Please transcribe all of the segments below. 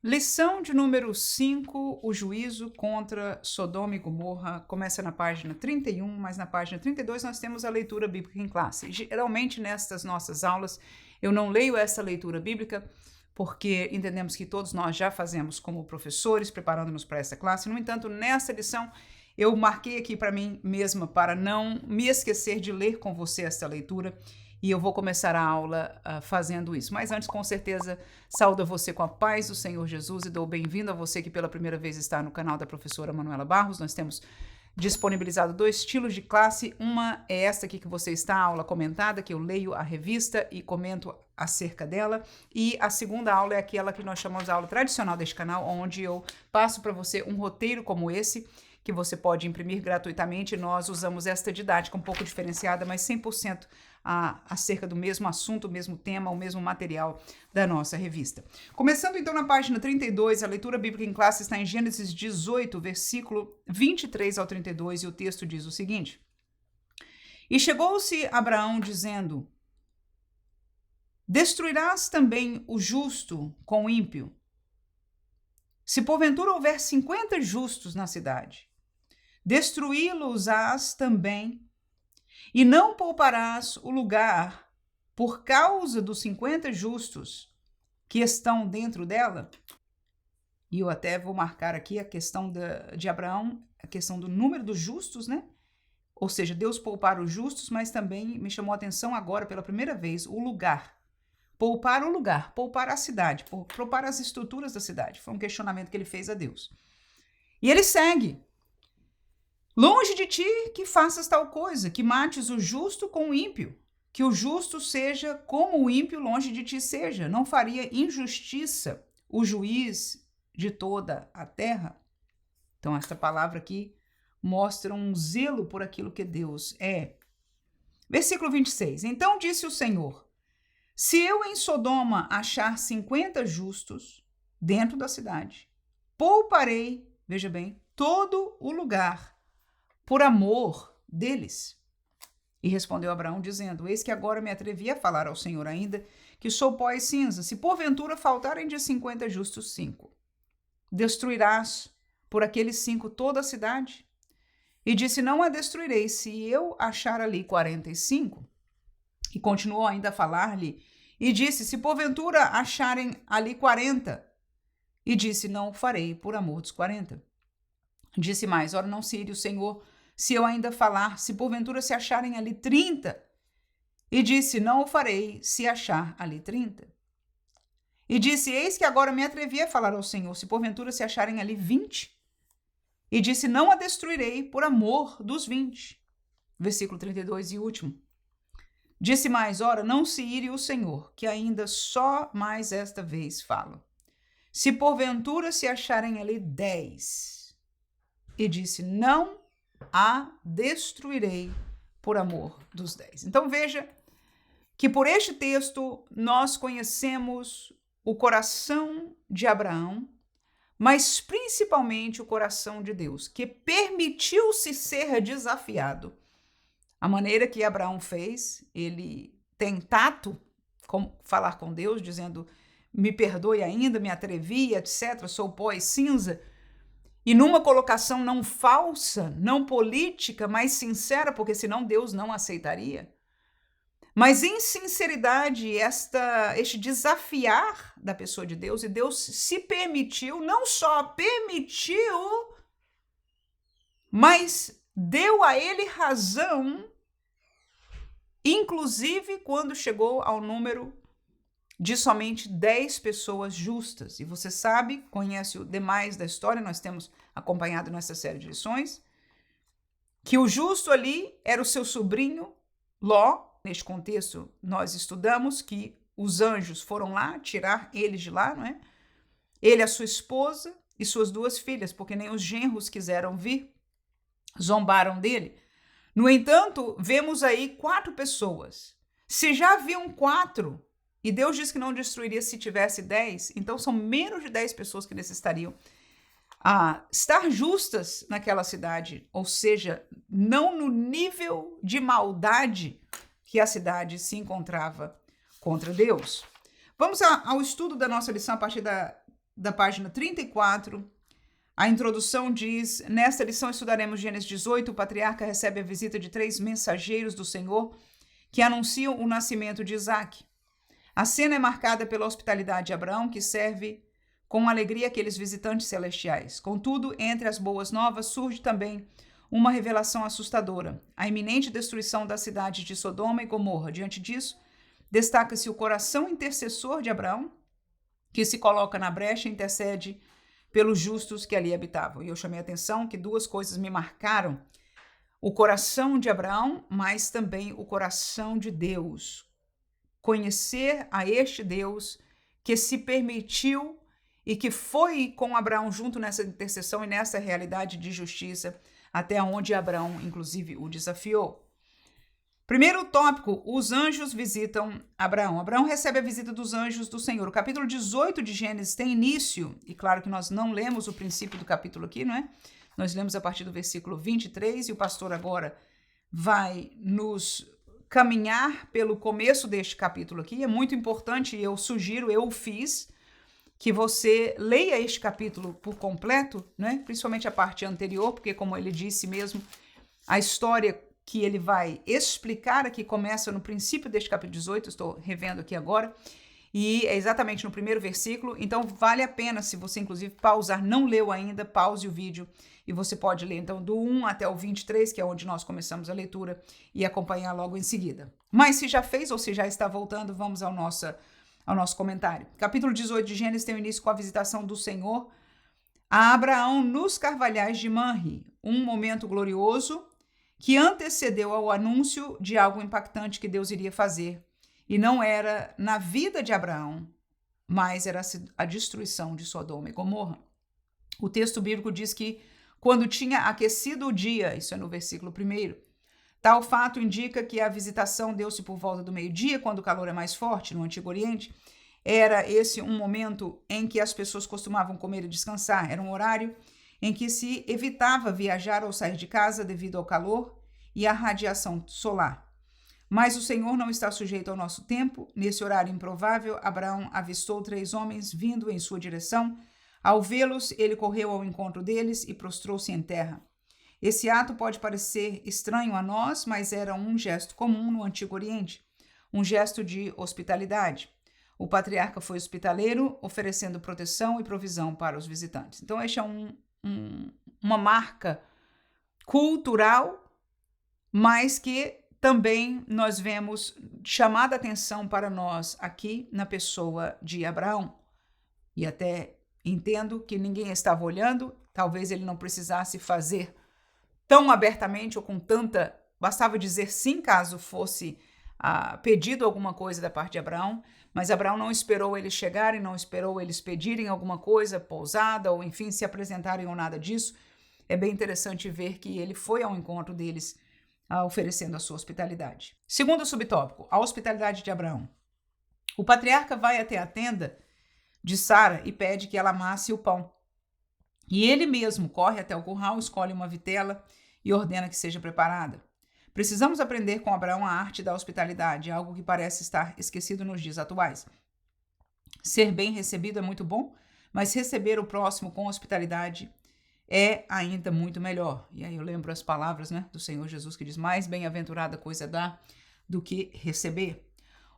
Lição de número 5, o juízo contra Sodoma e Gomorra, começa na página 31, mas na página 32 nós temos a leitura bíblica em classe. Geralmente nestas nossas aulas eu não leio essa leitura bíblica porque entendemos que todos nós já fazemos como professores, preparando-nos para essa classe. No entanto, nessa lição eu marquei aqui para mim mesma para não me esquecer de ler com você esta leitura. E eu vou começar a aula fazendo isso. Mas antes, com certeza, saúdo você com a paz do Senhor Jesus e dou bem-vindo a você que pela primeira vez está no canal da professora Manuela Barros. Nós temos disponibilizado 2 estilos de classe. Uma é esta aqui que você está, a aula comentada, que eu leio a revista e comento acerca dela. E a segunda aula é aquela que nós chamamos de aula tradicional deste canal, onde eu passo para você um roteiro como esse, que você pode imprimir gratuitamente. Nós usamos esta didática um pouco diferenciada, mas 100% acerca do mesmo assunto, o mesmo tema, o mesmo material da nossa revista. Começando então na página 32, a leitura bíblica em classe está em Gênesis 18, versículo 23 ao 32, e o texto diz o seguinte: E chegou-se Abraão dizendo: Destruirás também o justo com o ímpio? Se porventura houver 50 justos na cidade, destruí-los-ás também, e não pouparás o lugar por causa dos 50 justos que estão dentro dela? E eu até vou marcar aqui a questão de Abraão, a questão do número dos justos, né? Ou seja, Deus poupar os justos, mas também me chamou a atenção agora, pela primeira vez, o lugar. Poupar o lugar, poupar a cidade, poupar as estruturas da cidade. Foi um questionamento que ele fez a Deus. E ele segue: Longe de ti que faças tal coisa, que mates o justo com o ímpio, que o justo seja como o ímpio longe de ti seja. Não faria injustiça o juiz de toda a terra? Então, esta palavra aqui mostra um zelo por aquilo que Deus é. Versículo 26. Então disse o Senhor: Se eu em Sodoma achar 50 justos dentro da cidade, pouparei, veja bem, todo o lugar por amor deles. E respondeu Abraão, dizendo: Eis que agora me atrevi a falar ao Senhor ainda, que sou pó e cinza. Se porventura faltarem de 50 justos 5, destruirás por aqueles 5 toda a cidade? E disse: Não a destruirei, se eu achar ali 45. E continuou ainda a falar-lhe, e disse: Se porventura acharem ali 40. E disse: Não o farei por amor dos 40. Disse mais: Ora, não se ire o Senhor, se eu ainda falar, se porventura se acharem ali 30. E disse: Não o farei, se achar ali 30. E disse: Eis que agora me atrevi a falar ao Senhor, se porventura se acharem ali 20. E disse: Não a destruirei por amor dos 20. Versículo 32 e último. Disse mais: Ora, não se ire o Senhor, que ainda só mais esta vez falo. Se porventura se acharem ali 10. E disse: Não a destruirei por amor dos 10. Então veja que por este texto nós conhecemos o coração de Abraão, mas principalmente o coração de Deus, que permitiu-se ser desafiado. A maneira que Abraão fez, ele tem tato com falar com Deus, dizendo: me perdoe ainda, me atrevi, etc., sou pó e cinza. E numa colocação não falsa, não política, mas sincera, porque senão Deus não aceitaria. Mas em sinceridade, este desafiar da pessoa de Deus, e Deus se permitiu, não só permitiu, mas deu a ele razão, inclusive quando chegou ao número de somente 10 pessoas justas. E você sabe, conhece o demais da história, nós temos acompanhado nessa série de lições, que o justo ali era o seu sobrinho Ló. Neste contexto, nós estudamos que os anjos foram lá tirar eles de lá, não é? Ele, a sua esposa e suas 2 filhas, porque nem os genros quiseram vir, zombaram dele. No entanto, vemos aí 4 pessoas. Se já haviam 4, e Deus disse que não destruiria se tivesse 10, então são menos de 10 pessoas que necessitariam estar justas naquela cidade, ou seja, não no nível de maldade que a cidade se encontrava contra Deus. Vamos ao estudo da nossa lição a partir da da página 34, a introdução diz: nesta lição estudaremos Gênesis 18. O patriarca recebe a visita de 3 mensageiros do Senhor que anunciam o nascimento de Isaque. A cena é marcada pela hospitalidade de Abraão, que serve com alegria aqueles visitantes celestiais. Contudo, entre as boas novas surge também uma revelação assustadora: a iminente destruição da cidade de Sodoma e Gomorra. Diante disso, destaca-se o coração intercessor de Abraão, que se coloca na brecha e intercede pelos justos que ali habitavam. E eu chamei a atenção que 2 coisas me marcaram: o coração de Abraão, mas também o coração de Deus. Conhecer a este Deus que se permitiu e que foi com Abraão junto nessa intercessão e nessa realidade de justiça, até onde Abraão, inclusive, o desafiou. Primeiro tópico: os anjos visitam Abraão. Abraão recebe a visita dos anjos do Senhor. O capítulo 18 de Gênesis tem início, e claro que nós não lemos o princípio do capítulo aqui, não é? Nós lemos a partir do versículo 23, e o pastor agora vai nos caminhar pelo começo deste capítulo aqui. É muito importante, eu sugiro, eu fiz, que você leia este capítulo por completo, né? Principalmente a parte anterior, porque, como ele disse mesmo, a história que ele vai explicar aqui começa no princípio deste capítulo 18, estou revendo aqui agora, e é exatamente no primeiro versículo. Então vale a pena, se você inclusive pausar, não leu ainda, pause o vídeo e você pode ler então do 1 até o 23, que é onde nós começamos a leitura, e acompanhar logo em seguida. Mas se já fez ou se já está voltando, vamos ao nosso comentário. Capítulo 18 de Gênesis tem o início com a visitação do Senhor a Abraão nos carvalhais de Manre, um momento glorioso que antecedeu ao anúncio de algo impactante que Deus iria fazer. E não era na vida de Abraão, mas era a destruição de Sodoma e Gomorra. O texto bíblico diz que quando tinha aquecido o dia, isso é no versículo 1, tal fato indica que a visitação deu-se por volta do meio-dia, quando o calor é mais forte no Antigo Oriente. Era esse um momento em que as pessoas costumavam comer e descansar. Era um horário em que se evitava viajar ou sair de casa devido ao calor e à radiação solar. Mas o Senhor não está sujeito ao nosso tempo. Nesse horário improvável, Abraão avistou 3 homens vindo em sua direção. Ao vê-los, ele correu ao encontro deles e prostrou-se em terra. Esse ato pode parecer estranho a nós, mas era um gesto comum no Antigo Oriente, um gesto de hospitalidade. O patriarca foi hospitaleiro, oferecendo proteção e provisão para os visitantes. Então, esta é uma marca cultural, mas que também nós vemos chamada a atenção para nós aqui na pessoa de Abraão. E até entendo que ninguém estava olhando, talvez ele não precisasse fazer tão abertamente ou com tanta... Bastava dizer sim caso fosse pedido alguma coisa da parte de Abraão, mas Abraão não esperou eles chegarem, não esperou eles pedirem alguma coisa, pousada, ou enfim, se apresentarem ou nada disso. É bem interessante ver que ele foi ao encontro deles, oferecendo a sua hospitalidade. Segundo subtópico, a hospitalidade de Abraão. O patriarca vai até a tenda de Sara e pede que ela amasse o pão. E ele mesmo corre até o curral, escolhe uma vitela e ordena que seja preparada. Precisamos aprender com Abraão a arte da hospitalidade, algo que parece estar esquecido nos dias atuais. Ser bem recebido é muito bom, mas receber o próximo com hospitalidade é ainda muito melhor. E aí eu lembro as palavras, do Senhor Jesus, que diz: mais bem-aventurada coisa dá do que receber.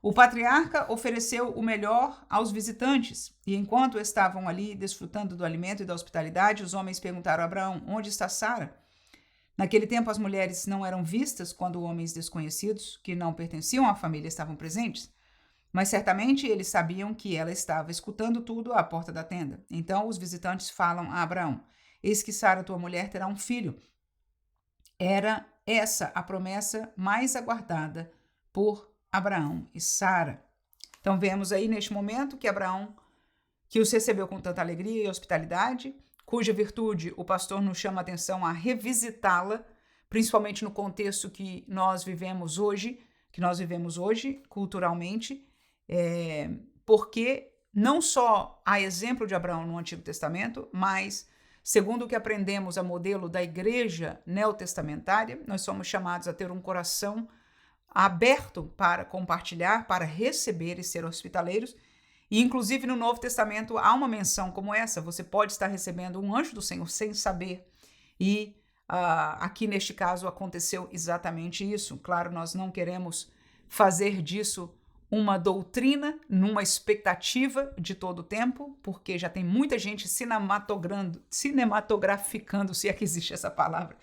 O patriarca ofereceu o melhor aos visitantes, e enquanto estavam ali desfrutando do alimento e da hospitalidade, os homens perguntaram a Abraão: onde está Sara? Naquele tempo, as mulheres não eram vistas quando homens desconhecidos, que não pertenciam à família, estavam presentes, mas certamente eles sabiam que ela estava escutando tudo à porta da tenda. Então os visitantes falam a Abraão: eis que Sara, tua mulher, terá um filho. Era essa a promessa mais aguardada por Abraão e Sara. Então vemos aí neste momento que Abraão, que os recebeu com tanta alegria e hospitalidade, cuja virtude o pastor nos chama a atenção a revisitá-la, principalmente no contexto que nós vivemos hoje, culturalmente, porque não só há exemplo de Abraão no Antigo Testamento, mas, segundo o que aprendemos a modelo da igreja neotestamentária, nós somos chamados a ter um coração aberto para compartilhar, para receber e ser hospitaleiros. E inclusive no Novo Testamento há uma menção como essa, você pode estar recebendo um anjo do Senhor sem saber. E aqui neste caso aconteceu exatamente isso. Claro, nós não queremos fazer disso uma doutrina, numa expectativa de todo o tempo, porque já tem muita gente cinematograficando, se é que existe essa palavra,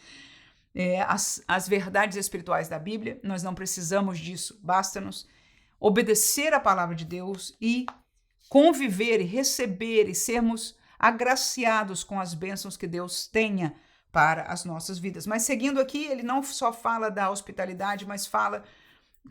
as verdades espirituais da Bíblia. Nós não precisamos disso, basta-nos obedecer a palavra de Deus e conviver e receber e sermos agraciados com as bênçãos que Deus tenha para as nossas vidas. Mas seguindo aqui, ele não só fala da hospitalidade, mas fala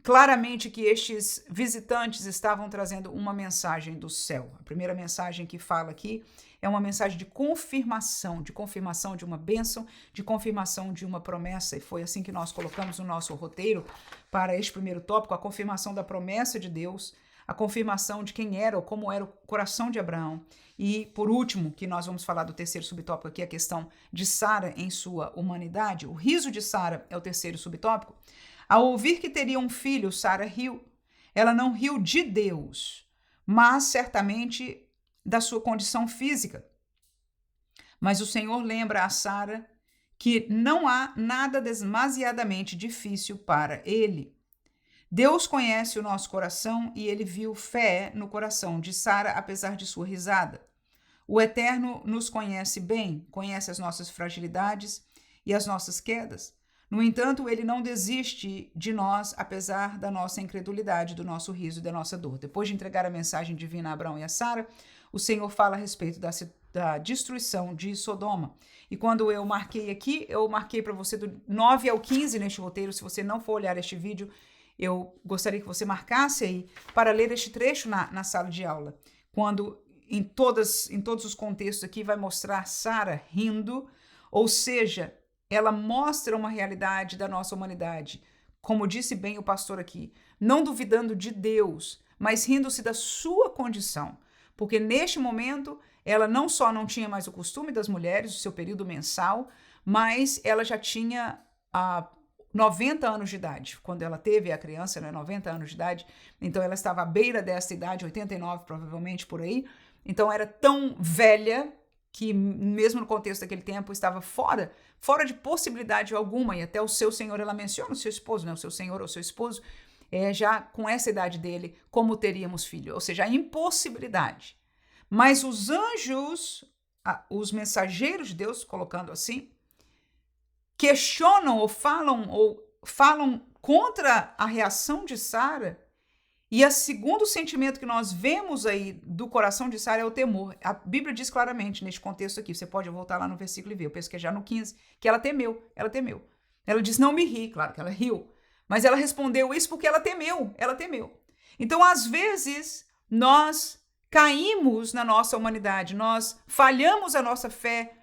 claramente que estes visitantes estavam trazendo uma mensagem do céu. A primeira mensagem que fala aqui é uma mensagem de confirmação de uma bênção, de confirmação de uma promessa. E foi assim que nós colocamos no nosso roteiro para este primeiro tópico, a confirmação da promessa de Deus, a confirmação de quem era ou como era o coração de Abraão. E, por último, que nós vamos falar do terceiro subtópico aqui, a questão de Sara em sua humanidade. O riso de Sara é o terceiro subtópico. Ao ouvir que teria um filho, Sara riu. Ela não riu de Deus, mas certamente da sua condição física. Mas o Senhor lembra a Sara que não há nada demasiadamente difícil para ele. Deus conhece o nosso coração e ele viu fé no coração de Sara, apesar de sua risada. O Eterno nos conhece bem, conhece as nossas fragilidades e as nossas quedas. No entanto, ele não desiste de nós, apesar da nossa incredulidade, do nosso riso e da nossa dor. Depois de entregar a mensagem divina a Abraão e a Sara, o Senhor fala a respeito da destruição de Sodoma. E quando eu marquei aqui, eu marquei para você do 9 ao 15 neste roteiro. Se você não for olhar este vídeo, eu gostaria que você marcasse aí para ler este trecho na sala de aula. Quando em todos os contextos aqui vai mostrar Sara rindo, ou seja, ela mostra uma realidade da nossa humanidade, como disse bem o pastor aqui, não duvidando de Deus, mas rindo-se da sua condição, porque neste momento ela não só não tinha mais o costume das mulheres, o seu período mensal, mas ela já tinha 90 anos de idade, quando ela teve a criança, né, 90 anos de idade, então ela estava à beira dessa idade, 89 provavelmente por aí, então era tão velha que mesmo no contexto daquele tempo estava fora de possibilidade alguma, e até o seu senhor, ela menciona o seu esposo, né, o seu senhor ou seu esposo, já com essa idade dele, como teríamos filho, ou seja, a impossibilidade. Mas os anjos, os mensageiros de Deus, colocando assim, questionam ou falam contra a reação de Sara, e o segundo sentimento que nós vemos aí do coração de Sara é o temor. A Bíblia diz claramente neste contexto aqui, você pode voltar lá no versículo e ver, eu penso que é já no 15, que ela temeu. Ela diz, não me ri, claro que ela riu, mas ela respondeu isso porque ela temeu. Então, às vezes, nós caímos na nossa humanidade, nós falhamos a nossa fé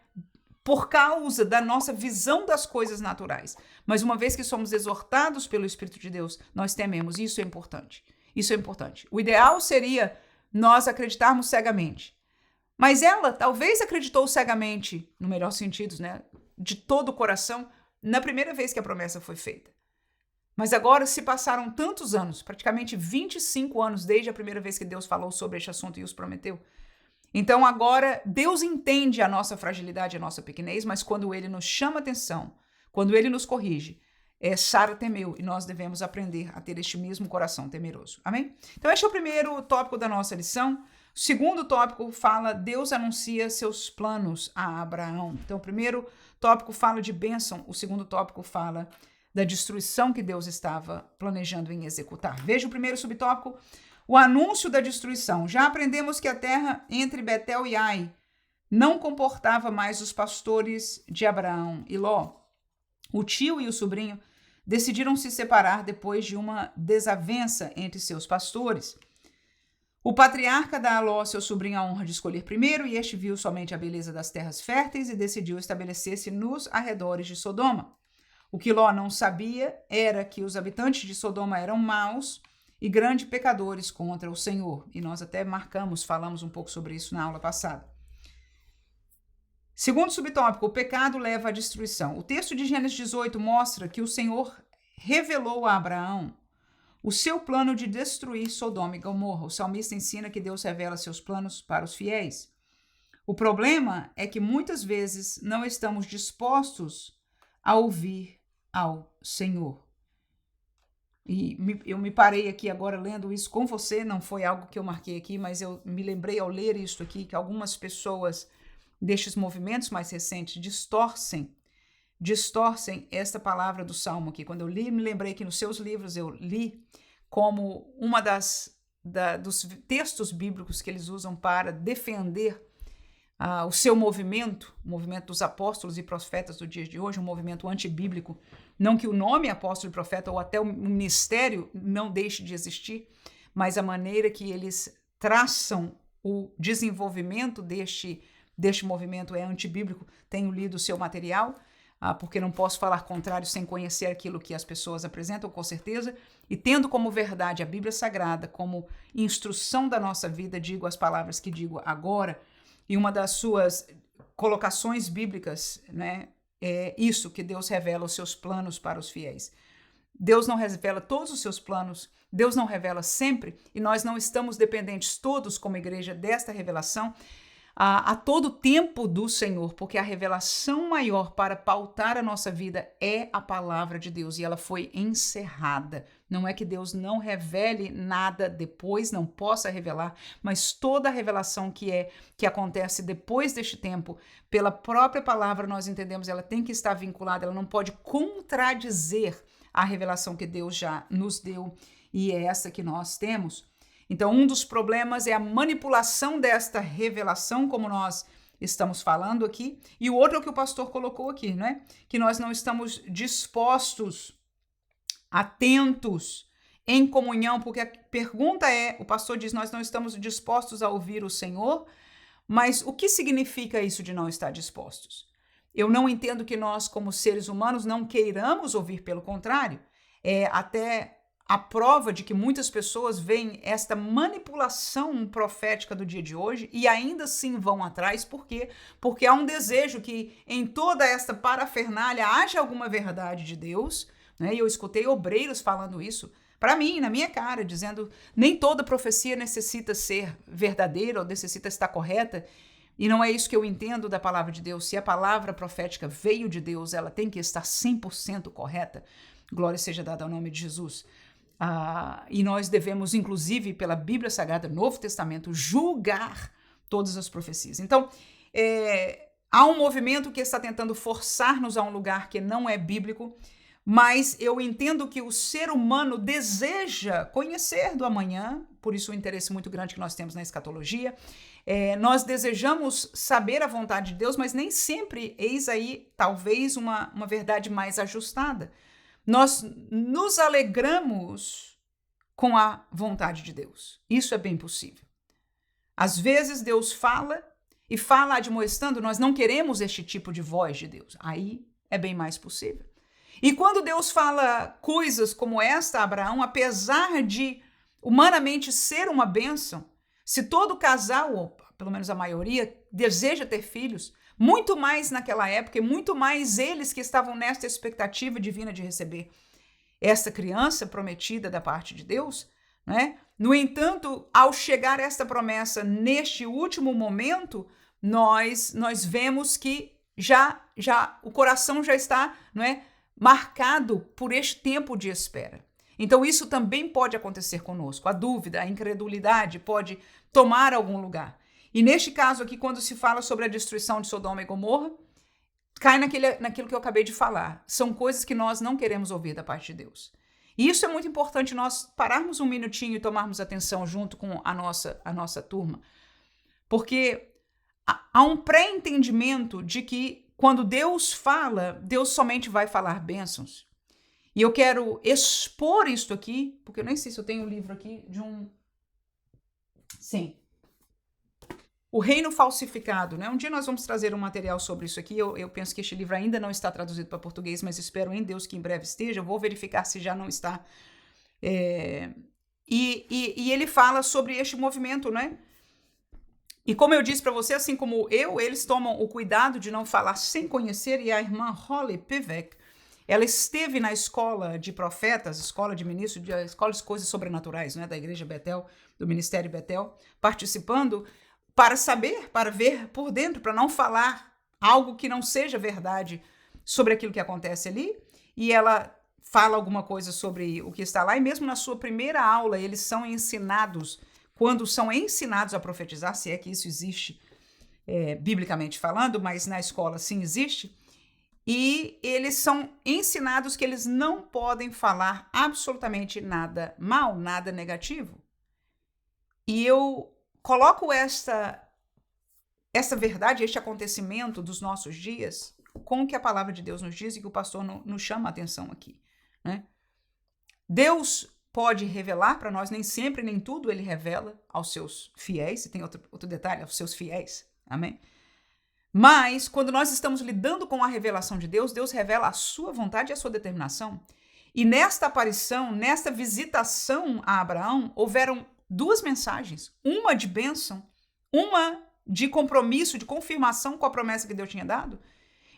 por causa da nossa visão das coisas naturais. Mas uma vez que somos exortados pelo Espírito de Deus, nós tememos, e isso é importante. Isso é importante. O ideal seria nós acreditarmos cegamente. Mas ela talvez acreditou cegamente, no melhor sentido, né, de todo o coração, na primeira vez que a promessa foi feita. Mas agora se passaram tantos anos, praticamente 25 anos, desde a primeira vez que Deus falou sobre este assunto e os prometeu. Então agora Deus entende a nossa fragilidade, a nossa pequenez, mas quando ele nos chama atenção, quando ele nos corrige, Sara temeu e nós devemos aprender a ter este mesmo coração temeroso. Amém? Então este é o primeiro tópico da nossa lição. O segundo tópico fala, Deus anuncia seus planos a Abraão. Então o primeiro tópico fala de bênção, o segundo tópico fala da destruição que Deus estava planejando em executar. Veja o primeiro subtópico, o anúncio da destruição. Já aprendemos que a terra entre Betel e Ai não comportava mais os pastores de Abraão e Ló. O tio e o sobrinho decidiram se separar depois de uma desavença entre seus pastores. O patriarca dá a Ló, seu sobrinho, a honra de escolher primeiro, e este viu somente a beleza das terras férteis e decidiu estabelecer-se nos arredores de Sodoma. O que Ló não sabia era que os habitantes de Sodoma eram maus e grandes pecadores contra o Senhor. E nós até falamos um pouco sobre isso na aula passada. Segundo subtópico, o pecado leva à destruição. O texto de Gênesis 18 mostra que o Senhor revelou a Abraão o seu plano de destruir Sodoma e Gomorra. O salmista ensina que Deus revela seus planos para os fiéis. O problema é que muitas vezes não estamos dispostos a ouvir ao Senhor. E eu me parei aqui agora lendo isso com você, não foi algo que eu marquei aqui, mas eu me lembrei ao ler isso aqui, que algumas pessoas destes movimentos mais recentes distorcem esta palavra do Salmo aqui. Quando eu li, me lembrei que nos seus livros eu li como uma dos textos bíblicos que eles usam para defender o seu movimento, o movimento dos apóstolos e profetas do dia de hoje, um movimento antibíblico. Não que o nome apóstolo e profeta ou até o ministério não deixe de existir, mas a maneira que eles traçam o desenvolvimento deste movimento é antibíblico. Tenho lido o seu material, porque não posso falar contrário sem conhecer aquilo que as pessoas apresentam, com certeza, e tendo como verdade a Bíblia Sagrada, como instrução da nossa vida, digo as palavras que digo agora, e uma das suas colocações bíblicas, né, é isso, que Deus revela os seus planos para os fiéis. Deus não revela todos os seus planos, Deus não revela sempre, e nós não estamos dependentes todos como igreja desta revelação a todo tempo do Senhor, porque a revelação maior para pautar a nossa vida é a palavra de Deus, e ela foi encerrada. Não é que Deus não revele nada depois, não possa revelar, mas toda a revelação que acontece depois deste tempo, pela própria palavra nós entendemos, ela tem que estar vinculada, ela não pode contradizer a revelação que Deus já nos deu, e é essa que nós temos. Então, um dos problemas é a manipulação desta revelação, como nós estamos falando aqui, e o outro é o que o pastor colocou aqui, né? Que nós não estamos dispostos, atentos, em comunhão, porque a pergunta é, o pastor diz, nós não estamos dispostos a ouvir o Senhor, mas o que significa isso de não estar dispostos? Eu não entendo que nós, como seres humanos, não queiramos ouvir, pelo contrário, até a prova de que muitas pessoas veem esta manipulação profética do dia de hoje e ainda assim vão atrás. Por quê? Porque há um desejo que em toda esta parafernália haja alguma verdade de Deus, né? E eu escutei obreiros falando isso para mim, na minha cara, dizendo nem toda profecia necessita ser verdadeira ou necessita estar correta. E não é isso que eu entendo da palavra de Deus. Se a palavra profética veio de Deus, ela tem que estar 100% correta. Glória seja dada ao nome de Jesus. E nós devemos, inclusive, pela Bíblia Sagrada, Novo Testamento, julgar todas as profecias. Então, há um movimento que está tentando forçar-nos a um lugar que não é bíblico, mas eu entendo que o ser humano deseja conhecer do amanhã, por isso o interesse muito grande que nós temos na escatologia. Nós desejamos saber a vontade de Deus, mas nem sempre eis aí, talvez, uma verdade mais ajustada. Nós nos alegramos com a vontade de Deus. Isso é bem possível. Às vezes Deus fala e fala admoestando, nós não queremos este tipo de voz de Deus. Aí é bem mais possível. E quando Deus fala coisas como esta a Abraão, apesar de humanamente ser uma bênção, se todo casal, ou pelo menos a maioria, deseja ter filhos, muito mais naquela época e muito mais eles que estavam nesta expectativa divina de receber esta criança prometida da parte de Deus, né? No entanto, ao chegar esta promessa neste último momento, nós vemos que já o coração já está, não é, marcado por este tempo de espera. Então isso também pode acontecer conosco. A dúvida, a incredulidade pode tomar algum lugar. E neste caso aqui, quando se fala sobre a destruição de Sodoma e Gomorra, cai naquilo que eu acabei de falar. São coisas que nós não queremos ouvir da parte de Deus. E isso é muito importante nós pararmos um minutinho e tomarmos atenção junto com a nossa turma. Porque há um pré-entendimento de que quando Deus fala, Deus somente vai falar bênçãos. E eu quero expor isso aqui, porque eu nem sei se eu tenho um livro aqui de um... Sim. O Reino Falsificado, né? Um dia nós vamos trazer um material sobre isso aqui. Eu penso que este livro ainda não está traduzido para português, mas espero em Deus que em breve esteja. Eu vou verificar se já não está. E ele fala sobre este movimento, né? E como eu disse para você, assim como eles tomam o cuidado de não falar sem conhecer, e a irmã Holly Pivec, ela esteve na escola de profetas, escola de ministros, escola de coisas sobrenaturais, né, da igreja Betel, do ministério Betel, participando para saber, para ver por dentro, para não falar algo que não seja verdade sobre aquilo que acontece ali. E ela fala alguma coisa sobre o que está lá, e mesmo na sua primeira aula, eles são ensinados, quando são ensinados a profetizar, se é que isso existe biblicamente falando, mas na escola sim existe, e eles são ensinados que eles não podem falar absolutamente nada mal, nada negativo. E eu coloco esta verdade, este acontecimento dos nossos dias, com o que a palavra de Deus nos diz e que o pastor nos chama a atenção aqui, né? Deus pode revelar para nós, nem sempre, nem tudo ele revela aos seus fiéis, e tem outro detalhe, aos seus fiéis, amém? Mas, quando nós estamos lidando com a revelação de Deus, Deus revela a sua vontade e a sua determinação. E nesta aparição, nesta visitação a Abraão, houveram duas mensagens, uma de bênção, uma de compromisso, de confirmação com a promessa que Deus tinha dado,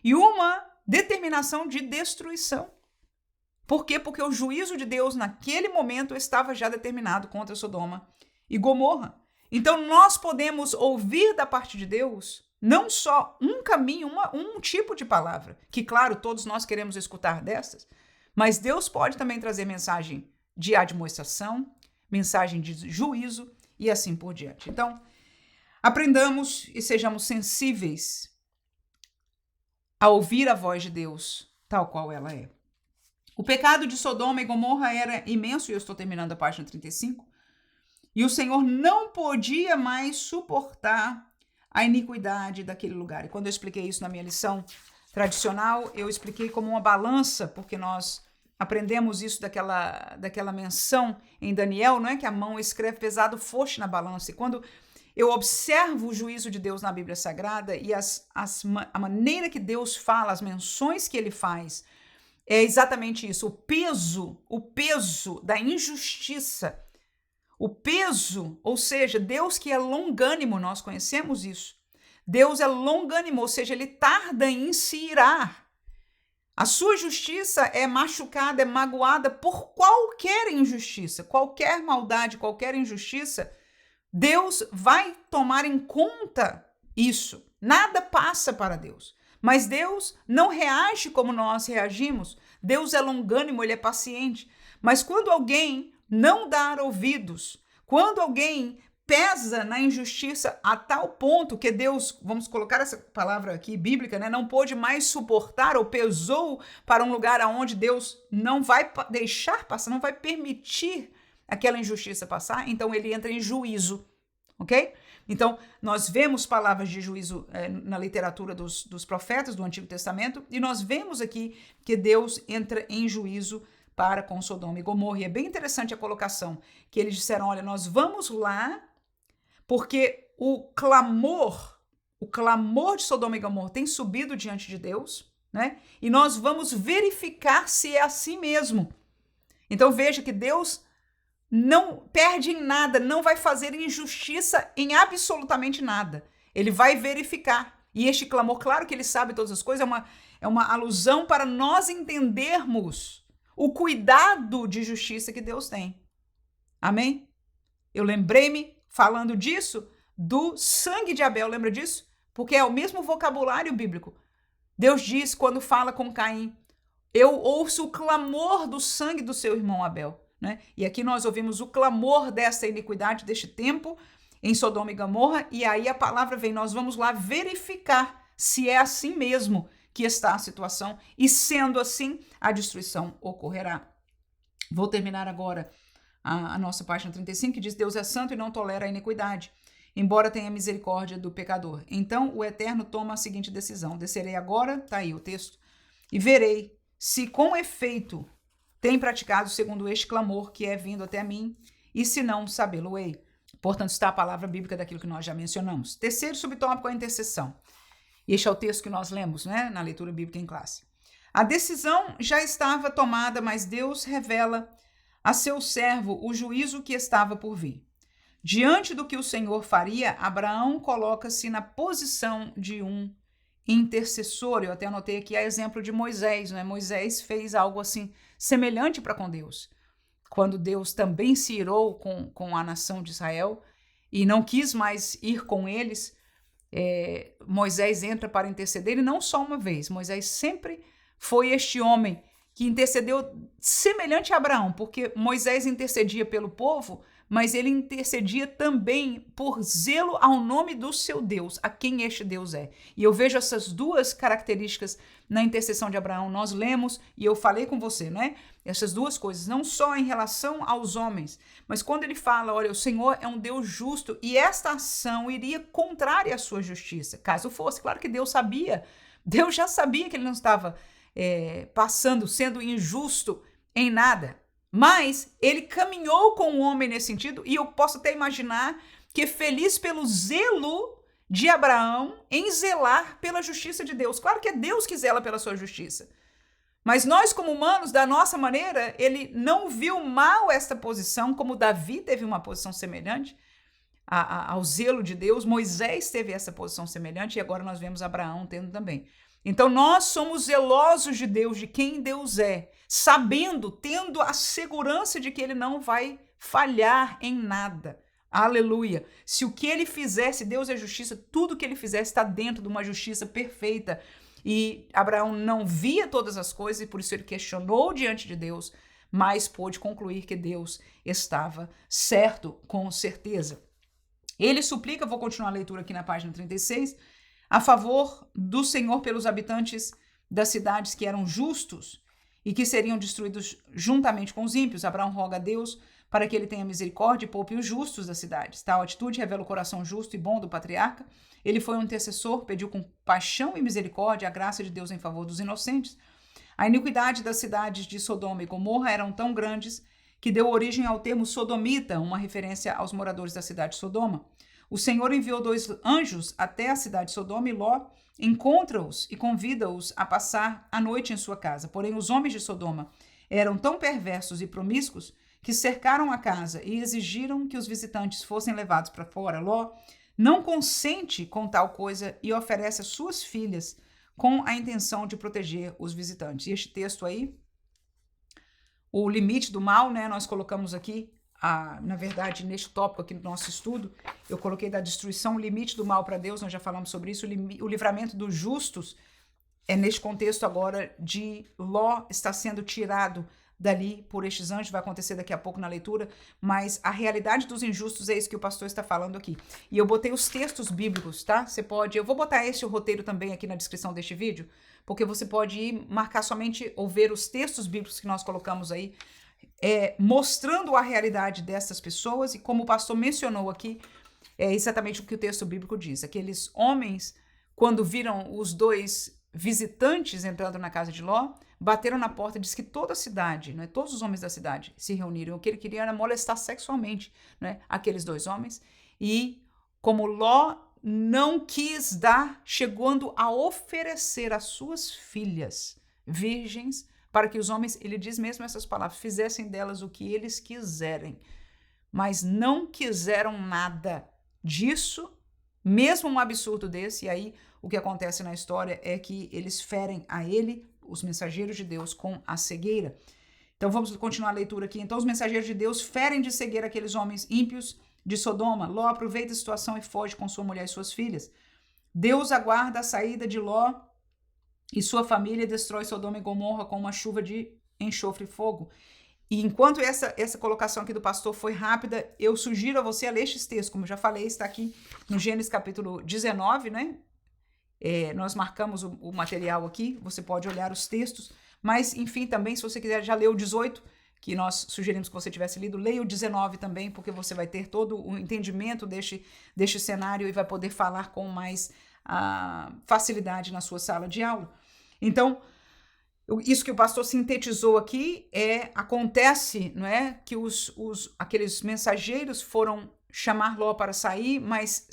e uma determinação de destruição. Por quê? Porque o juízo de Deus naquele momento estava já determinado contra Sodoma e Gomorra. Então nós podemos ouvir da parte de Deus não só um caminho, um tipo de palavra, que claro, todos nós queremos escutar dessas, mas Deus pode também trazer mensagem de admoestação, mensagem de juízo e assim por diante. Então, aprendamos e sejamos sensíveis a ouvir a voz de Deus tal qual ela é. O pecado de Sodoma e Gomorra era imenso, e eu estou terminando a página 35, e o Senhor não podia mais suportar a iniquidade daquele lugar. E quando eu expliquei isso na minha lição tradicional, eu expliquei como uma balança, porque nós aprendemos isso daquela menção em Daniel, não é? Que a mão escreve pesado foste na balança. E quando eu observo o juízo de Deus na Bíblia Sagrada e a maneira que Deus fala, as menções que ele faz, é exatamente isso, o peso da injustiça, o peso, ou seja, Deus que é longânimo, nós conhecemos isso. Deus é longânimo, ou seja, ele tarda em se irar. A sua justiça é machucada, é magoada por qualquer injustiça, qualquer maldade, qualquer injustiça. Deus vai tomar em conta isso. Nada passa para Deus. Mas Deus não reage como nós reagimos. Deus é longânimo, ele é paciente. Mas quando alguém não dar ouvidos, quando alguém pesa na injustiça a tal ponto que Deus, vamos colocar essa palavra aqui bíblica, né, não pôde mais suportar ou pesou para um lugar aonde Deus não vai deixar passar, não vai permitir aquela injustiça passar, então ele entra em juízo, ok? Então, nós vemos palavras de juízo na literatura dos profetas do Antigo Testamento, e nós vemos aqui que Deus entra em juízo para com Sodoma e Gomorra. E é bem interessante a colocação, que eles disseram, olha, nós vamos lá, porque o clamor de Sodoma e Gomorra tem subido diante de Deus, né? E nós vamos verificar se é assim mesmo. Então, veja que Deus não perde em nada, não vai fazer injustiça em absolutamente nada. Ele vai verificar. E este clamor, claro que ele sabe todas as coisas, é uma alusão para nós entendermos o cuidado de justiça que Deus tem. Amém? Eu lembrei-me, falando disso, do sangue de Abel, lembra disso? Porque é o mesmo vocabulário bíblico. Deus diz, quando fala com Caim, eu ouço o clamor do sangue do seu irmão Abel. Né? E aqui nós ouvimos o clamor dessa iniquidade, deste tempo, em Sodoma e Gomorra, e aí a palavra vem, nós vamos lá verificar se é assim mesmo que está a situação, e sendo assim, a destruição ocorrerá. Vou terminar agora a nossa página 35, que diz, Deus é santo e não tolera a iniquidade, embora tenha misericórdia do pecador. Então o Eterno toma a seguinte decisão, descerei agora, tá aí o texto, e verei se com efeito tem praticado segundo este clamor que é vindo até mim, e se não, sabê-lo-ei. Portanto, está a palavra bíblica daquilo que nós já mencionamos. Terceiro subtópico, a intercessão. Este é o texto que nós lemos, né, na leitura bíblica em classe. A decisão já estava tomada, mas Deus revela a seu servo o juízo que estava por vir. Diante do que o Senhor faria, Abraão coloca-se na posição de um intercessor. Eu até anotei aqui a exemplo de Moisés, né? Moisés fez algo assim semelhante para com Deus. Quando Deus também se irou com a nação de Israel e não quis mais ir com eles, Moisés entra para interceder, e não só uma vez. Moisés sempre foi este homem que intercedeu semelhante a Abraão, porque Moisés intercedia pelo povo, mas ele intercedia também por zelo ao nome do seu Deus, a quem este Deus é. E eu vejo essas duas características na intercessão de Abraão. Nós lemos, e eu falei com você, né? Essas duas coisas, não só em relação aos homens, mas quando ele fala, olha, o Senhor é um Deus justo, e esta ação iria contrária à sua justiça, caso fosse. Claro que Deus sabia, Deus já sabia que ele não estava sendo injusto em nada. Mas ele caminhou com o homem nesse sentido, e eu posso até imaginar que feliz pelo zelo de Abraão em zelar pela justiça de Deus. Claro que é Deus que zela pela sua justiça. Mas nós, como humanos, da nossa maneira, ele não viu mal esta posição, como Davi teve uma posição semelhante ao zelo de Deus. Moisés teve essa posição semelhante, e agora nós vemos Abraão tendo também. Então nós somos zelosos de Deus, de quem Deus é, sabendo, tendo a segurança de que ele não vai falhar em nada. Aleluia. Se o que ele fizer, se Deus é justiça, tudo que ele fizer está dentro de uma justiça perfeita. E Abraão não via todas as coisas, e por isso ele questionou diante de Deus, mas pôde concluir que Deus estava certo, com certeza. Ele suplica, vou continuar a leitura aqui na página 36, a favor do Senhor pelos habitantes das cidades que eram justos e que seriam destruídos juntamente com os ímpios. Abraão roga a Deus para que ele tenha misericórdia e poupe os justos das cidades. Tal atitude revela o coração justo e bom do patriarca. Ele foi um intercessor, pediu com paixão e misericórdia a graça de Deus em favor dos inocentes. A iniquidade das cidades de Sodoma e Gomorra eram tão grandes que deu origem ao termo sodomita, uma referência aos moradores da cidade de Sodoma. O Senhor enviou 2 anjos até a cidade de Sodoma, e Ló encontra-os e convida-os a passar a noite em sua casa. Porém, os homens de Sodoma eram tão perversos e promíscuos que cercaram a casa e exigiram que os visitantes fossem levados para fora. Ló não consente com tal coisa e oferece as suas filhas com a intenção de proteger os visitantes. E este texto aí, o limite do mal, né, nós colocamos aqui, na verdade, neste tópico aqui do nosso estudo, eu coloquei da destruição, o limite do mal para Deus, nós já falamos sobre isso, o livramento dos justos é neste contexto agora de Ló está sendo tirado dali por estes anjos, vai acontecer daqui a pouco na leitura, mas a realidade dos injustos é isso que o pastor está falando aqui. E eu botei os textos bíblicos, tá? Eu vou botar esse roteiro também aqui na descrição deste vídeo, porque você pode ir marcar somente ou ver os textos bíblicos que nós colocamos aí, mostrando a realidade dessas pessoas, e como o pastor mencionou aqui, é exatamente o que o texto bíblico diz. Aqueles homens, quando viram os 2 visitantes entrando na casa de Ló, bateram na porta, diz que toda a cidade, né, todos os homens da cidade se reuniram. O que ele queria era molestar sexualmente, né, aqueles 2 homens, e como Ló não quis dar, chegando a oferecer as suas filhas virgens, para que os homens, ele diz mesmo essas palavras, fizessem delas o que eles quiserem, mas não quiseram nada disso, mesmo um absurdo desse. E aí o que acontece na história é que eles ferem a ele, os mensageiros de Deus, com a cegueira. Então vamos continuar a leitura aqui. Então os mensageiros de Deus ferem de cegueira aqueles homens ímpios de Sodoma. Ló aproveita a situação e foge com sua mulher e suas filhas. Deus aguarda a saída de Ló e sua família, destrói Sodoma e Gomorra com uma chuva de enxofre e fogo. E enquanto essa colocação aqui do pastor foi rápida, eu sugiro a você a ler estes textos. Como eu já falei, está aqui no Gênesis capítulo 19, né? Nós marcamos o material aqui, você pode olhar os textos, mas enfim, também se você quiser já ler o 18, que nós sugerimos que você tivesse lido, leia o 19 também, porque você vai ter todo o entendimento deste cenário e vai poder falar com mais facilidade na sua sala de aula. Então, isso que o pastor sintetizou aqui acontece, não é, que aqueles mensageiros foram chamar Ló para sair, mas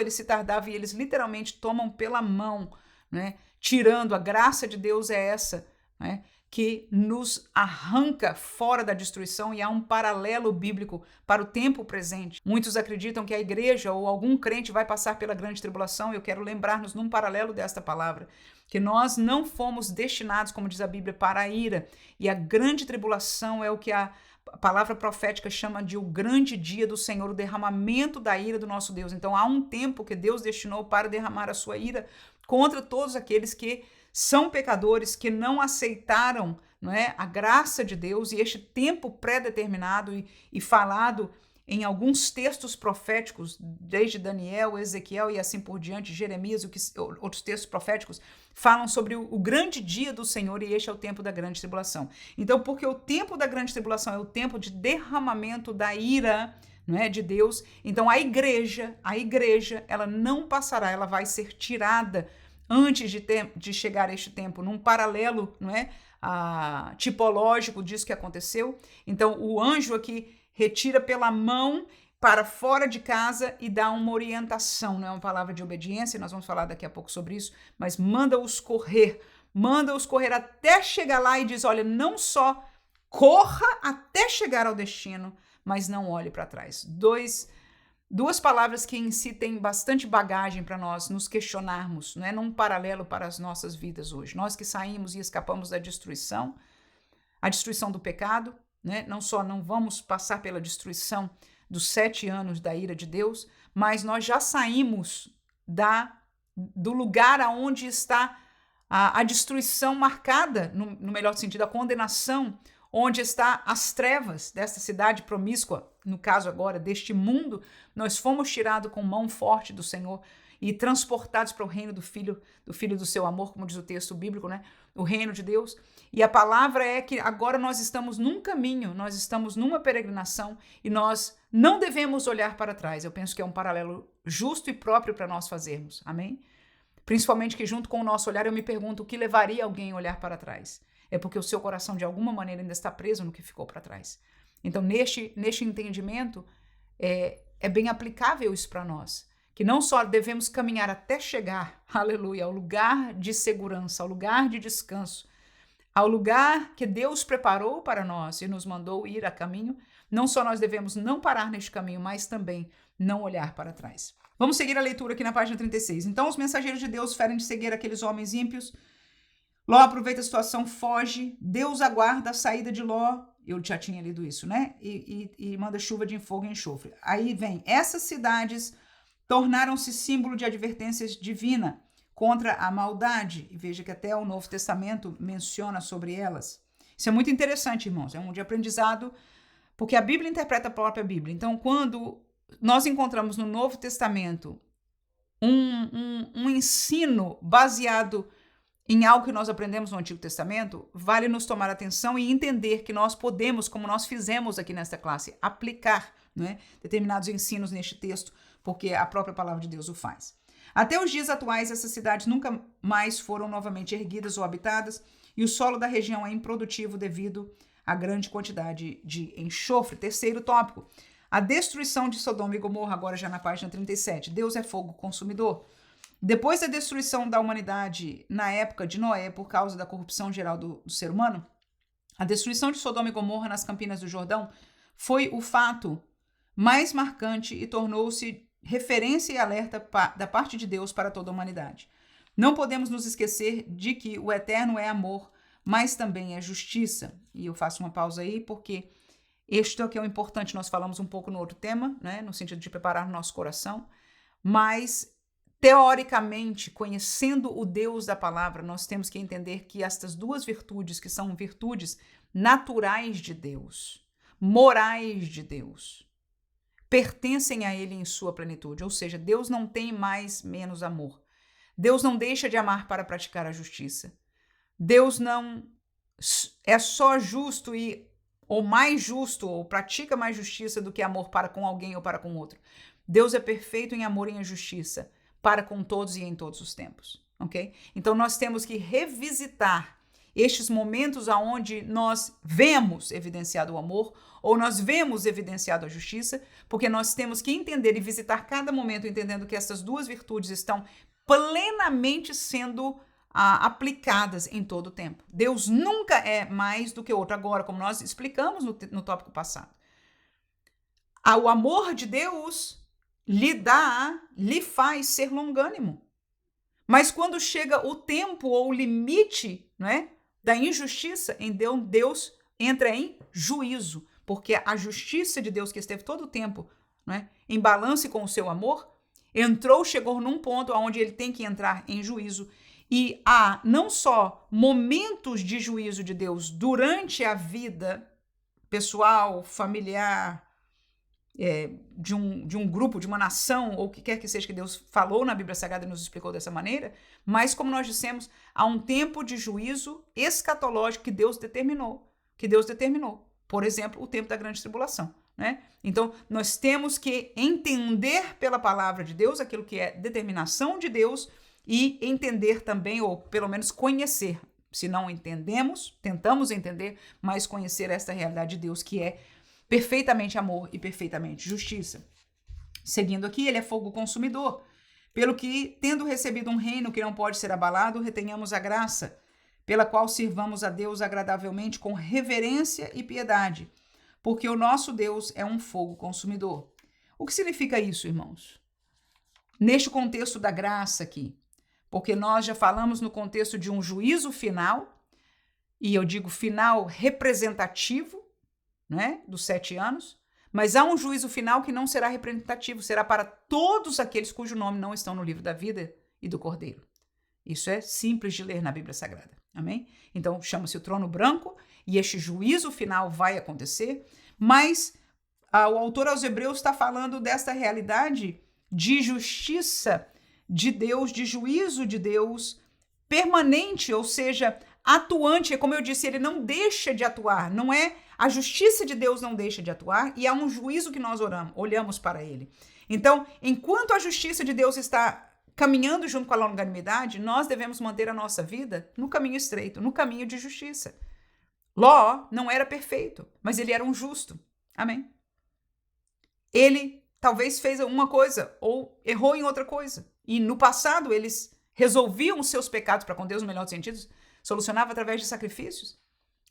ele se tardava, e eles literalmente tomam pela mão, né, tirando, a graça de Deus é essa, né, que nos arranca fora da destruição, e há um paralelo bíblico para o tempo presente. Muitos acreditam que a igreja ou algum crente vai passar pela grande tribulação. Eu quero lembrar-nos num paralelo desta palavra, que nós não fomos destinados, como diz a Bíblia, para a ira, e a grande tribulação é o que a palavra profética chama de o grande dia do Senhor, o derramamento da ira do nosso Deus. Então há um tempo que Deus destinou para derramar a sua ira contra todos aqueles que são pecadores, que não aceitaram, não é, a graça de Deus, e este tempo pré-determinado e falado em alguns textos proféticos, desde Daniel, Ezequiel e assim por diante, Jeremias, outros textos proféticos, falam sobre o grande dia do Senhor, e este é o tempo da grande tribulação. Então, porque o tempo da grande tribulação é o tempo de derramamento da ira, não é, de Deus, então a igreja, ela não passará, ela vai ser tirada antes de chegar a este tempo, num paralelo, não é, tipológico disso que aconteceu. Então, o anjo aqui retira pela mão para fora de casa e dá uma orientação, não é uma palavra de obediência, nós vamos falar daqui a pouco sobre isso, mas manda-os correr até chegar lá e diz, olha, não só corra até chegar ao destino, mas não olhe para trás. Duas palavras que em si têm bastante bagagem para nós nos questionarmos, não é, num paralelo para as nossas vidas hoje. Nós que saímos e escapamos da destruição, a destruição do pecado, né? Não só não vamos passar pela destruição dos 7 anos da ira de Deus, mas nós já saímos do lugar aonde está a destruição marcada, no melhor sentido, a condenação, onde está as trevas desta cidade promíscua, no caso agora deste mundo. Nós fomos tirados com mão forte do Senhor e transportados para o reino do Filho do seu amor, como diz o texto bíblico, né? O reino de Deus. E a palavra é que agora nós estamos num caminho, nós estamos numa peregrinação e nós não devemos olhar para trás. Eu penso que é um paralelo justo e próprio para nós fazermos, amém? Principalmente que junto com o nosso olhar eu me pergunto o que levaria alguém a olhar para trás. É porque o seu coração de alguma maneira ainda está preso no que ficou para trás. Então neste entendimento é bem aplicável isso para nós, que não só devemos caminhar até chegar, aleluia, ao lugar de segurança, ao lugar de descanso, ao lugar que Deus preparou para nós e nos mandou ir a caminho, não só nós devemos não parar neste caminho, mas também não olhar para trás. Vamos seguir a leitura aqui na página 36. Então os mensageiros de Deus ferem de cegueira aqueles homens ímpios. Ló aproveita a situação, foge. Deus aguarda a saída de Ló. Eu já tinha lido isso, né? E manda chuva de fogo e enxofre. Aí vem, essas cidades tornaram-se símbolo de advertências divina contra a maldade. E veja que até o Novo Testamento menciona sobre elas. Isso é muito interessante, irmãos. É um de aprendizado, porque a Bíblia interpreta a própria Bíblia. Então, quando nós encontramos no Novo Testamento um ensino baseado em algo que nós aprendemos no Antigo Testamento, vale nos tomar atenção e entender que nós podemos, como nós fizemos aqui nesta classe, aplicar, né, determinados ensinos neste texto, porque a própria palavra de Deus o faz. Até os dias atuais, essas cidades nunca mais foram novamente erguidas ou habitadas, e o solo da região é improdutivo devido à grande quantidade de enxofre. Terceiro tópico, a destruição de Sodoma e Gomorra, agora já na página 37. Deus é fogo consumidor. Depois da destruição da humanidade na época de Noé, por causa da corrupção geral do ser humano, a destruição de Sodoma e Gomorra nas Campinas do Jordão foi o fato mais marcante e tornou-se referência e alerta da parte de Deus para toda a humanidade. Não podemos nos esquecer de que o eterno é amor, mas também é justiça. E eu faço uma pausa aí porque este é o que é o importante. Nós falamos um pouco no outro tema, né, no sentido de preparar o nosso coração, mas teoricamente, conhecendo o Deus da palavra, nós temos que entender que estas duas virtudes, que são virtudes naturais de Deus, morais de Deus, pertencem a Ele em sua plenitude. Ou seja, Deus não tem mais menos amor. Deus não deixa de amar para praticar a justiça. Deus não é só justo ou mais justo, ou pratica mais justiça do que amor para com alguém ou para com outro. Deus é perfeito em amor e em justiça, para com todos e em todos os tempos, ok? Então nós temos que revisitar estes momentos onde nós vemos evidenciado o amor ou nós vemos evidenciado a justiça, porque nós temos que entender e visitar cada momento entendendo que essas duas virtudes estão plenamente sendo aplicadas em todo o tempo. Deus nunca é mais do que outro. Agora, como nós explicamos no tópico passado, o amor de Deus lhe faz ser longânimo. Mas quando chega o tempo ou o limite, não é, da injustiça, em Deus entra em juízo, porque a justiça de Deus, que esteve todo o tempo, não é, em balance com o seu amor, chegou num ponto onde ele tem que entrar em juízo. E há não só momentos de juízo de Deus durante a vida pessoal, familiar, de um grupo, de uma nação, ou o que quer que seja que Deus falou na Bíblia Sagrada e nos explicou dessa maneira, mas, como nós dissemos, há um tempo de juízo escatológico que Deus determinou. Por exemplo, o tempo da grande tribulação, né? Então, nós temos que entender pela palavra de Deus aquilo que é determinação de Deus e entender também, ou pelo menos conhecer. Se não entendemos, tentamos entender, mas conhecer esta realidade de Deus, que é perfeitamente amor e perfeitamente justiça. Seguindo aqui, ele é fogo consumidor, pelo que, tendo recebido um reino que não pode ser abalado, retenhamos a graça, pela qual sirvamos a Deus agradavelmente com reverência e piedade, porque o nosso Deus é um fogo consumidor. O que significa isso, irmãos? Neste contexto da graça aqui, porque nós já falamos no contexto de um juízo final, e eu digo final representativo, né, dos 7 anos, mas há um juízo final que não será representativo, será para todos aqueles cujo nome não estão no livro da vida e do Cordeiro. Isso é simples de ler na Bíblia Sagrada, amém? Então chama-se o trono branco e este juízo final vai acontecer, mas o autor aos Hebreus está falando desta realidade de justiça de Deus, de juízo de Deus permanente, ou seja, atuante. Como eu disse, ele não deixa de atuar, não é? A justiça de Deus não deixa de atuar e há um juízo que nós olhamos para ele. Então, enquanto a justiça de Deus está caminhando junto com a longanimidade, nós devemos manter a nossa vida no caminho estreito, no caminho de justiça. Ló não era perfeito, mas ele era um justo. Amém? Ele talvez fez uma coisa ou errou em outra coisa. E no passado eles resolviam os seus pecados para com Deus, no melhor dos sentidos, solucionava através de sacrifícios.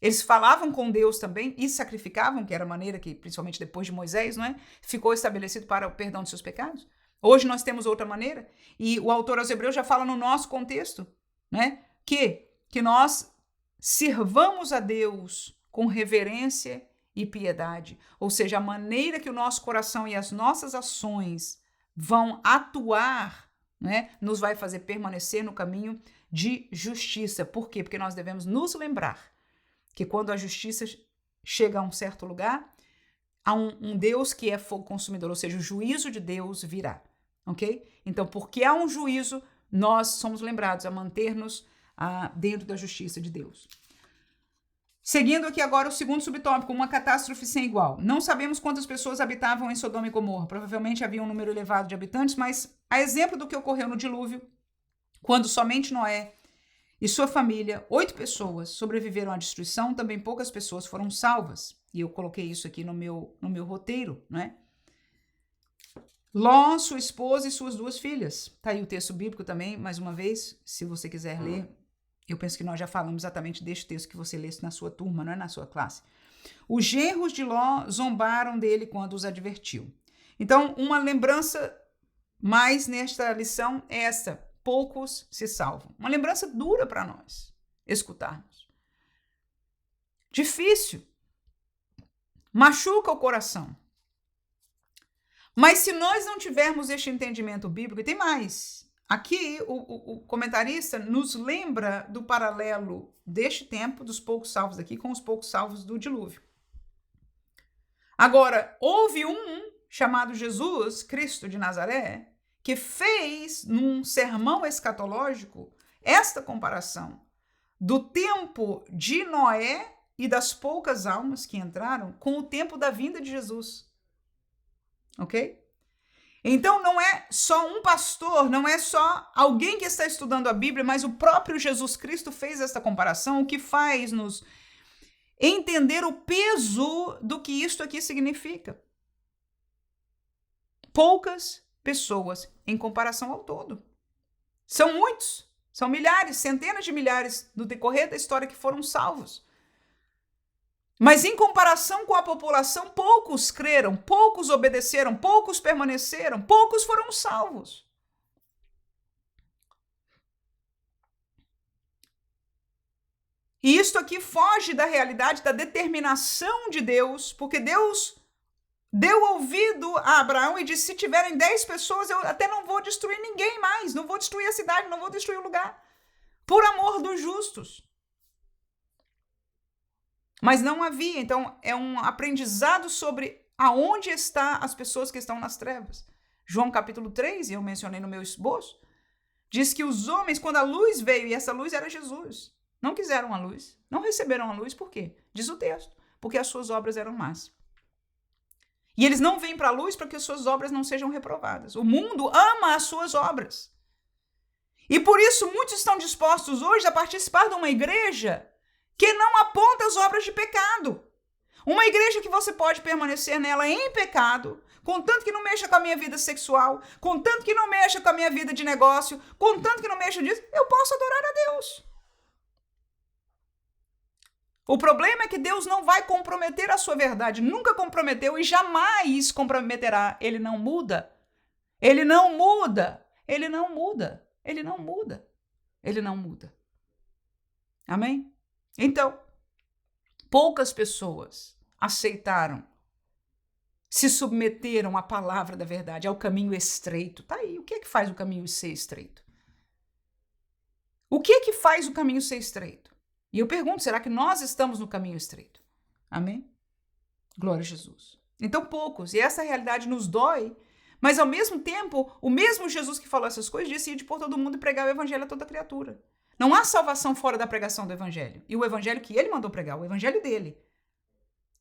Eles falavam com Deus também e sacrificavam, que era a maneira que, principalmente depois de Moisés, não é, ficou estabelecido para o perdão dos seus pecados. Hoje nós temos outra maneira, e o autor aos Hebreus já fala no nosso contexto, né, que nós sirvamos a Deus com reverência e piedade, ou seja, a maneira que o nosso coração e as nossas ações vão atuar, né, nos vai fazer permanecer no caminho de justiça. Por quê? Porque nós devemos nos lembrar que quando a justiça chega a um certo lugar, há um Deus que é fogo consumidor, ou seja, o juízo de Deus virá, ok? Então, porque há um juízo, nós somos lembrados a manter-nos dentro da justiça de Deus. Seguindo aqui agora o segundo subtópico, uma catástrofe sem igual. Não sabemos quantas pessoas habitavam em Sodoma e Gomorra. Provavelmente havia um número elevado de habitantes, mas a exemplo do que ocorreu no dilúvio, quando somente Noé e sua família, 8 pessoas, sobreviveram à destruição, também poucas pessoas foram salvas. E eu coloquei isso aqui no meu roteiro, né? Ló, sua esposa e suas 2 filhas. Tá aí o texto bíblico também, mais uma vez, se você quiser ler. Eu penso que nós já falamos exatamente deste texto que você lesse na sua turma, não é, na sua classe. Os genros de Ló zombaram dele quando os advertiu. Então, uma lembrança mais nesta lição é essa: poucos se salvam. Uma lembrança dura para nós escutarmos. Difícil. Machuca o coração. Mas se nós não tivermos este entendimento bíblico, e tem mais. Aqui o comentarista nos lembra do paralelo deste tempo, dos poucos salvos aqui, com os poucos salvos do dilúvio. Agora, houve um chamado Jesus, Cristo de Nazaré, que fez, num sermão escatológico, esta comparação do tempo de Noé e das poucas almas que entraram com o tempo da vinda de Jesus. Ok? Então não é só um pastor, não é só alguém que está estudando a Bíblia, mas o próprio Jesus Cristo fez esta comparação, o que faz nos entender o peso do que isto aqui significa. Poucas pessoas em comparação ao todo. São muitos, São milhares, centenas de milhares no decorrer da história que foram salvos. Mas em comparação com a população, poucos creram, poucos obedeceram, poucos permaneceram, poucos foram salvos. E isto aqui foge da realidade da determinação de Deus, porque Deus deu ouvido a Abraão e disse, se tiverem 10 pessoas, eu até não vou destruir ninguém mais, não vou destruir a cidade, não vou destruir o lugar, por amor dos justos. Mas não havia, então é um aprendizado sobre aonde estão as pessoas que estão nas trevas. João capítulo 3, e eu mencionei no meu esboço, diz que os homens, quando a luz veio, e essa luz era Jesus, não quiseram a luz, não receberam a luz, por quê? Diz o texto, porque as suas obras eram más. E eles não vêm para a luz para que as suas obras não sejam reprovadas. O mundo ama as suas obras. E por isso muitos estão dispostos hoje a participar de uma igreja que não aponta as obras de pecado. Uma igreja que você pode permanecer nela em pecado, contanto que não mexa com a minha vida sexual, contanto que não mexa com a minha vida de negócio, contanto que não mexa disso, eu posso adorar a Deus. O problema é que Deus não vai comprometer a sua verdade, nunca comprometeu e jamais comprometerá. Ele não muda. Ele não muda. Ele não muda. Ele não muda. Ele não muda. Amém? Então, poucas pessoas aceitaram, se submeteram à palavra da verdade, ao caminho estreito. Tá aí, o que é que faz o caminho ser estreito? O que é que faz o caminho ser estreito? E eu pergunto, será que nós estamos no caminho estreito? Amém? Glória a Jesus. Então, poucos. E essa realidade nos dói, mas ao mesmo tempo, o mesmo Jesus que falou essas coisas disse ir por todo mundo e pregar o evangelho a toda criatura. Não há salvação fora da pregação do evangelho. E o evangelho que ele mandou pregar, o evangelho dele.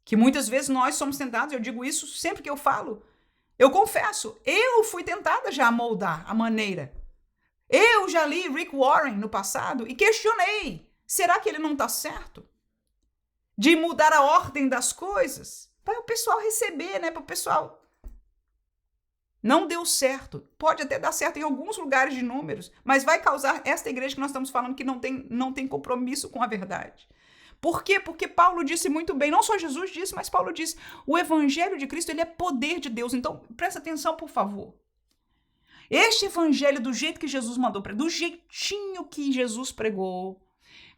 Que muitas vezes nós somos tentados, eu digo isso sempre que eu falo. Eu confesso, eu fui tentada já a moldar a maneira. Eu já li Rick Warren no passado e questionei. Será que ele não está certo? De mudar a ordem das coisas? Para o pessoal receber, né? Para o pessoal. Não deu certo. Pode até dar certo em alguns lugares de números, mas vai causar esta igreja que nós estamos falando que não tem compromisso com a verdade. Por quê? Porque Paulo disse muito bem, não só Jesus disse, mas Paulo disse, o evangelho de Cristo ele é poder de Deus. Então, presta atenção, por favor. Este evangelho, do jeito que Jesus mandou pregar, do jeitinho que Jesus pregou,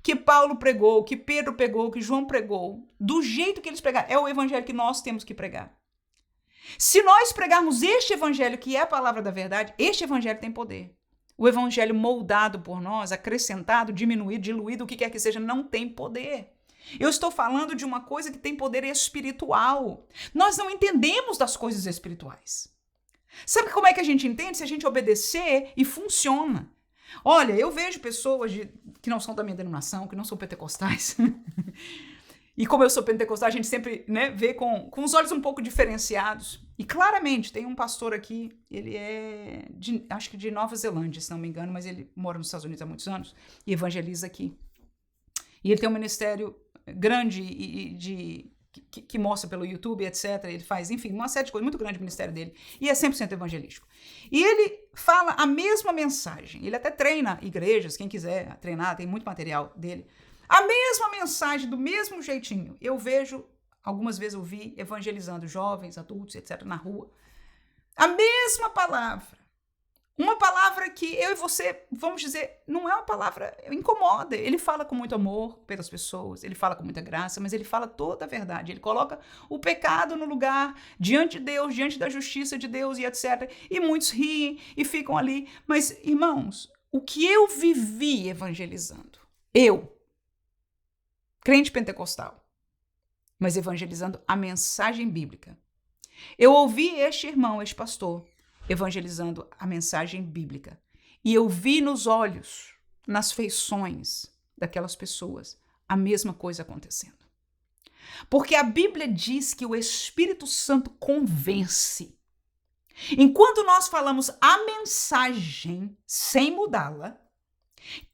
que Paulo pregou, que Pedro pregou, que João pregou, do jeito que eles pregaram, é o evangelho que nós temos que pregar. Se nós pregarmos este evangelho, que é a palavra da verdade, este evangelho tem poder. O evangelho moldado por nós, acrescentado, diminuído, diluído, o que quer que seja, não tem poder. Eu estou falando de uma coisa que tem poder espiritual. Nós não entendemos das coisas espirituais. Sabe como é que a gente entende? Se a gente obedecer e funciona. Olha, eu vejo pessoas que não são da minha denominação, que não são pentecostais. E como eu sou pentecostal, a gente sempre, né, vê com os olhos um pouco diferenciados. E claramente, tem um pastor aqui, ele é, acho que de Nova Zelândia, se não me engano, mas ele mora nos Estados Unidos há muitos anos e evangeliza aqui. E ele tem um ministério grande que mostra pelo YouTube, etc. Ele faz, enfim, uma série de coisas, muito grande o ministério dele. E é 100% evangelístico. E ele fala a mesma mensagem. Ele até treina igrejas, quem quiser treinar, tem muito material dele. A mesma mensagem, do mesmo jeitinho. Eu vejo, algumas vezes eu vi, evangelizando jovens, adultos, etc., na rua. A mesma palavra. Uma palavra que eu e você, vamos dizer, não é uma palavra, incomoda. Ele fala com muito amor pelas pessoas, ele fala com muita graça, mas ele fala toda a verdade. Ele coloca o pecado no lugar, diante de Deus, diante da justiça de Deus e etc. E muitos riem e ficam ali. Mas, irmãos, o que eu vivi evangelizando? Eu, crente pentecostal, mas evangelizando a mensagem bíblica. Eu ouvi este irmão, este pastor, evangelizando a mensagem bíblica. E eu vi nos olhos, nas feições daquelas pessoas, a mesma coisa acontecendo. Porque a Bíblia diz que o Espírito Santo convence. Enquanto nós falamos a mensagem sem mudá-la,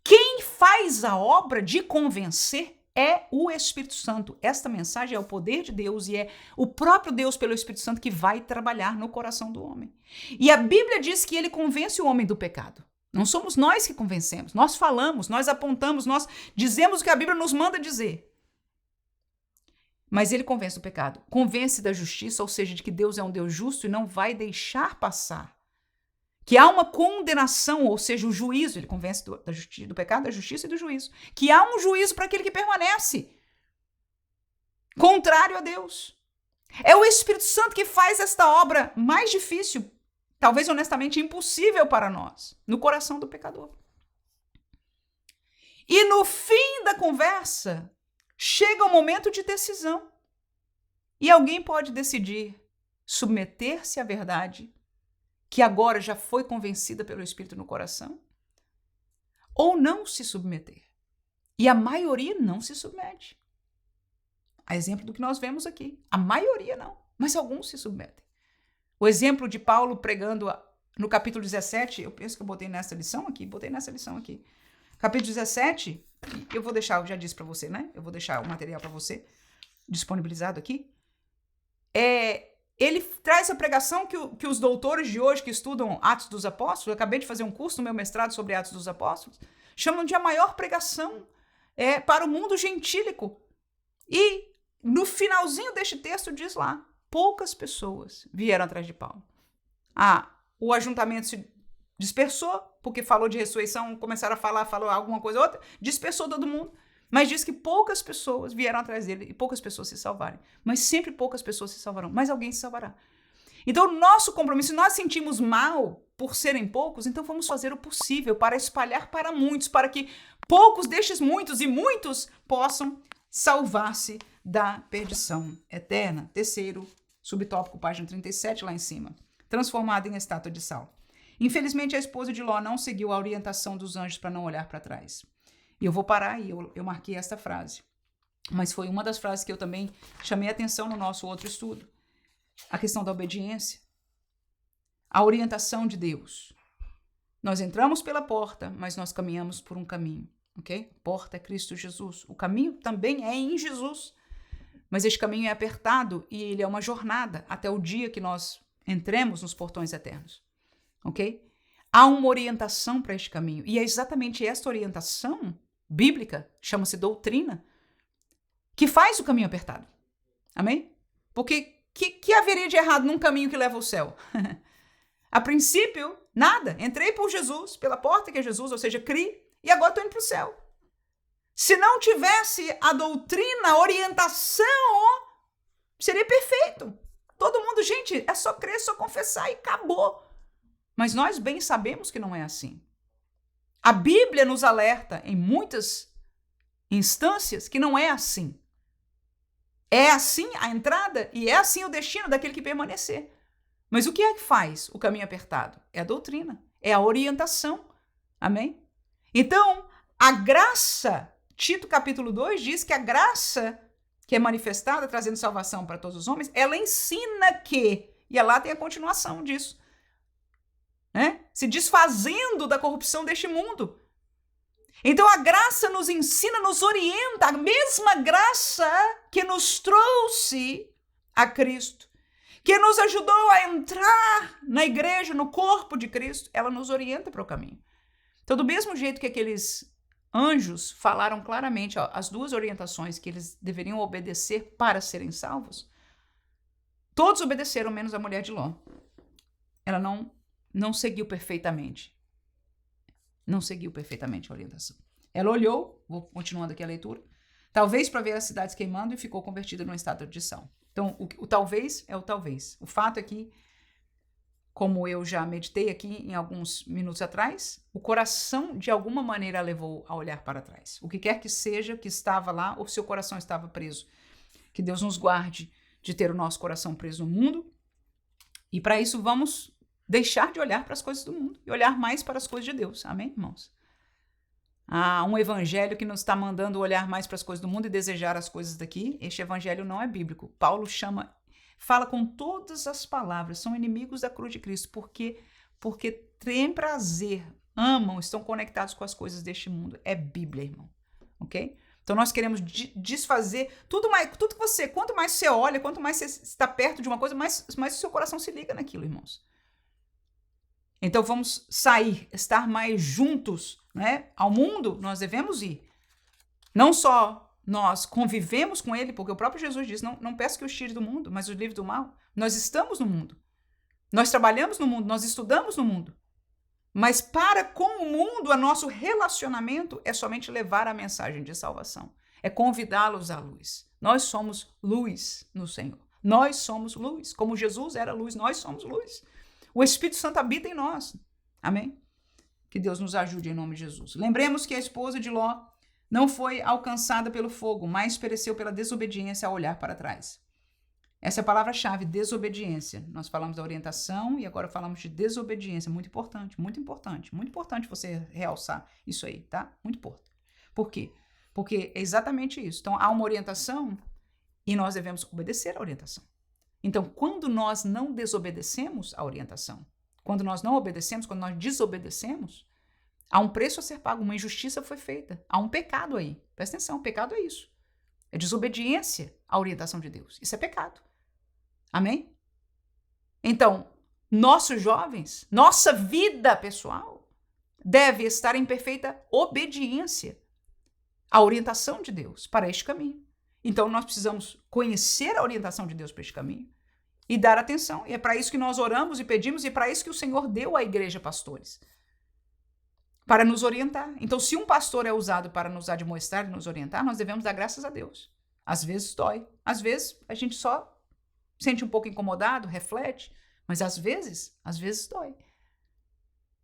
quem faz a obra de convencer é o Espírito Santo. Esta mensagem é o poder de Deus e é o próprio Deus pelo Espírito Santo que vai trabalhar no coração do homem. E a Bíblia diz que ele convence o homem do pecado. Não somos nós que convencemos. Nós falamos, nós apontamos, nós dizemos o que a Bíblia nos manda dizer. Mas ele convence do pecado, convence da justiça, ou seja, de que Deus é um Deus justo e não vai deixar passar. Que há uma condenação, ou seja, o juízo. Ele convence do pecado, da justiça e do juízo. Que há um juízo para aquele que permanece contrário a Deus. É o Espírito Santo que faz esta obra mais difícil, talvez honestamente impossível para nós, no coração do pecador. E no fim da conversa, chega o momento de decisão. E alguém pode decidir submeter-se à verdade, que agora já foi convencida pelo Espírito no coração, ou não se submeter. E a maioria não se submete. A exemplo do que nós vemos aqui. A maioria não, mas alguns se submetem. O exemplo de Paulo pregando no capítulo 17, eu penso que eu botei nessa lição aqui. Capítulo 17, eu vou deixar, eu já disse para você, né? Eu vou deixar o material para você, disponibilizado aqui. Ele traz a pregação que os doutores de hoje que estudam Atos dos Apóstolos, eu acabei de fazer um curso no meu mestrado sobre Atos dos Apóstolos, chamam de a maior pregação para o mundo gentílico. E no finalzinho deste texto diz lá, poucas pessoas vieram atrás de Paulo. O ajuntamento se dispersou, porque falou de ressurreição, começaram a falar, falou alguma coisa ou outra, dispersou todo mundo. Mas diz que poucas pessoas vieram atrás dele e poucas pessoas se salvarem. Mas sempre poucas pessoas se salvarão, mas alguém se salvará. Então, nosso compromisso, se nós sentimos mal por serem poucos, então vamos fazer o possível para espalhar para muitos, para que poucos destes muitos e muitos possam salvar-se da perdição eterna. Terceiro subtópico, página 37, lá em cima. Transformada em estátua de sal. Infelizmente, a esposa de Ló não seguiu a orientação dos anjos para não olhar para trás. E eu vou parar aí, eu marquei esta frase. Mas foi uma das frases que eu também chamei a atenção no nosso outro estudo. A questão da obediência. A orientação de Deus. Nós entramos pela porta, mas nós caminhamos por um caminho, ok? A porta é Cristo Jesus. O caminho também é em Jesus. Mas este caminho é apertado e ele é uma jornada até o dia que nós entremos nos portões eternos, ok? Há uma orientação para este caminho. E é exatamente esta orientação bíblica, chama-se doutrina, que faz o caminho apertado. Amém? Porque que haveria de errado num caminho que leva ao céu? A princípio, nada. Entrei por Jesus, pela porta que é Jesus, ou seja, criei, e agora estou indo para o céu. Se não tivesse a doutrina, a orientação, seria perfeito. Todo mundo, gente, é só crer, só confessar e acabou. Mas nós bem sabemos que não é assim. A Bíblia nos alerta em muitas instâncias que não é assim. É assim a entrada e é assim o destino daquele que permanecer. Mas o que é que faz o caminho apertado? É a doutrina, é a orientação. Amém? Então, a graça, Tito capítulo 2 diz que a graça que é manifestada, trazendo salvação para todos os homens, ela ensina que, e lá tem a continuação disso, né? Se desfazendo da corrupção deste mundo. Então a graça nos ensina, nos orienta, a mesma graça que nos trouxe a Cristo, que nos ajudou a entrar na igreja, no corpo de Cristo, ela nos orienta para o caminho. Então, do mesmo jeito que aqueles anjos falaram claramente as duas orientações que eles deveriam obedecer para serem salvos, todos obedeceram, menos a mulher de Ló. Ela não seguiu perfeitamente. Não seguiu perfeitamente a orientação. Ela olhou, vou continuando aqui a leitura, talvez para ver as cidades queimando e ficou convertida numa estátua de sal. Então, o talvez é o talvez. O fato é que, como eu já meditei aqui em alguns minutos atrás, o coração de alguma maneira a levou a olhar para trás. O que quer que seja que estava lá, ou seu coração estava preso. Que Deus nos guarde de ter o nosso coração preso no mundo. E para isso vamos deixar de olhar para as coisas do mundo e olhar mais para as coisas de Deus. Amém, irmãos? Há um evangelho que nos está mandando olhar mais para as coisas do mundo e desejar as coisas daqui. Este evangelho não é bíblico. Paulo fala com todas as palavras, são inimigos da cruz de Cristo, porque têm prazer, amam, estão conectados com as coisas deste mundo. É Bíblia, irmão. Ok? Então nós queremos desfazer tudo que você, quanto mais você olha, quanto mais você está perto de uma coisa, mais o seu coração se liga naquilo, irmãos. Então vamos sair, estar mais juntos, né? Ao mundo nós devemos ir. Não só nós convivemos com ele, porque o próprio Jesus diz, não peço que os tire do mundo, mas os livre do mal. Nós estamos no mundo. Nós trabalhamos no mundo, nós estudamos no mundo. Mas para com o mundo, o nosso relacionamento é somente levar a mensagem de salvação. É convidá-los à luz. Nós somos luz no Senhor. Nós somos luz. Como Jesus era luz, nós somos luz. O Espírito Santo habita em nós. Amém? Que Deus nos ajude em nome de Jesus. Lembremos que a esposa de Ló não foi alcançada pelo fogo, mas pereceu pela desobediência ao olhar para trás. Essa é a palavra-chave, desobediência. Nós falamos da orientação e agora falamos de desobediência. Muito importante, muito importante. Muito importante você realçar isso aí, tá? Muito importante. Por quê? Porque é exatamente isso. Então, há uma orientação e nós devemos obedecer à orientação. Então, quando nós não desobedecemos à orientação, quando nós não obedecemos, quando nós desobedecemos, há um preço a ser pago, uma injustiça foi feita. Há um pecado aí. Presta atenção, pecado é isso. É desobediência à orientação de Deus. Isso é pecado. Amém? Então, nossos jovens, nossa vida pessoal deve estar em perfeita obediência à orientação de Deus para este caminho. Então, nós precisamos conhecer a orientação de Deus para este caminho e dar atenção. E é para isso que nós oramos e pedimos e é para isso que o Senhor deu à igreja pastores, para nos orientar. Então, se um pastor é usado para nos admoestar e nos orientar, nós devemos dar graças a Deus. Às vezes dói, às vezes a gente só sente um pouco incomodado, reflete, mas às vezes dói.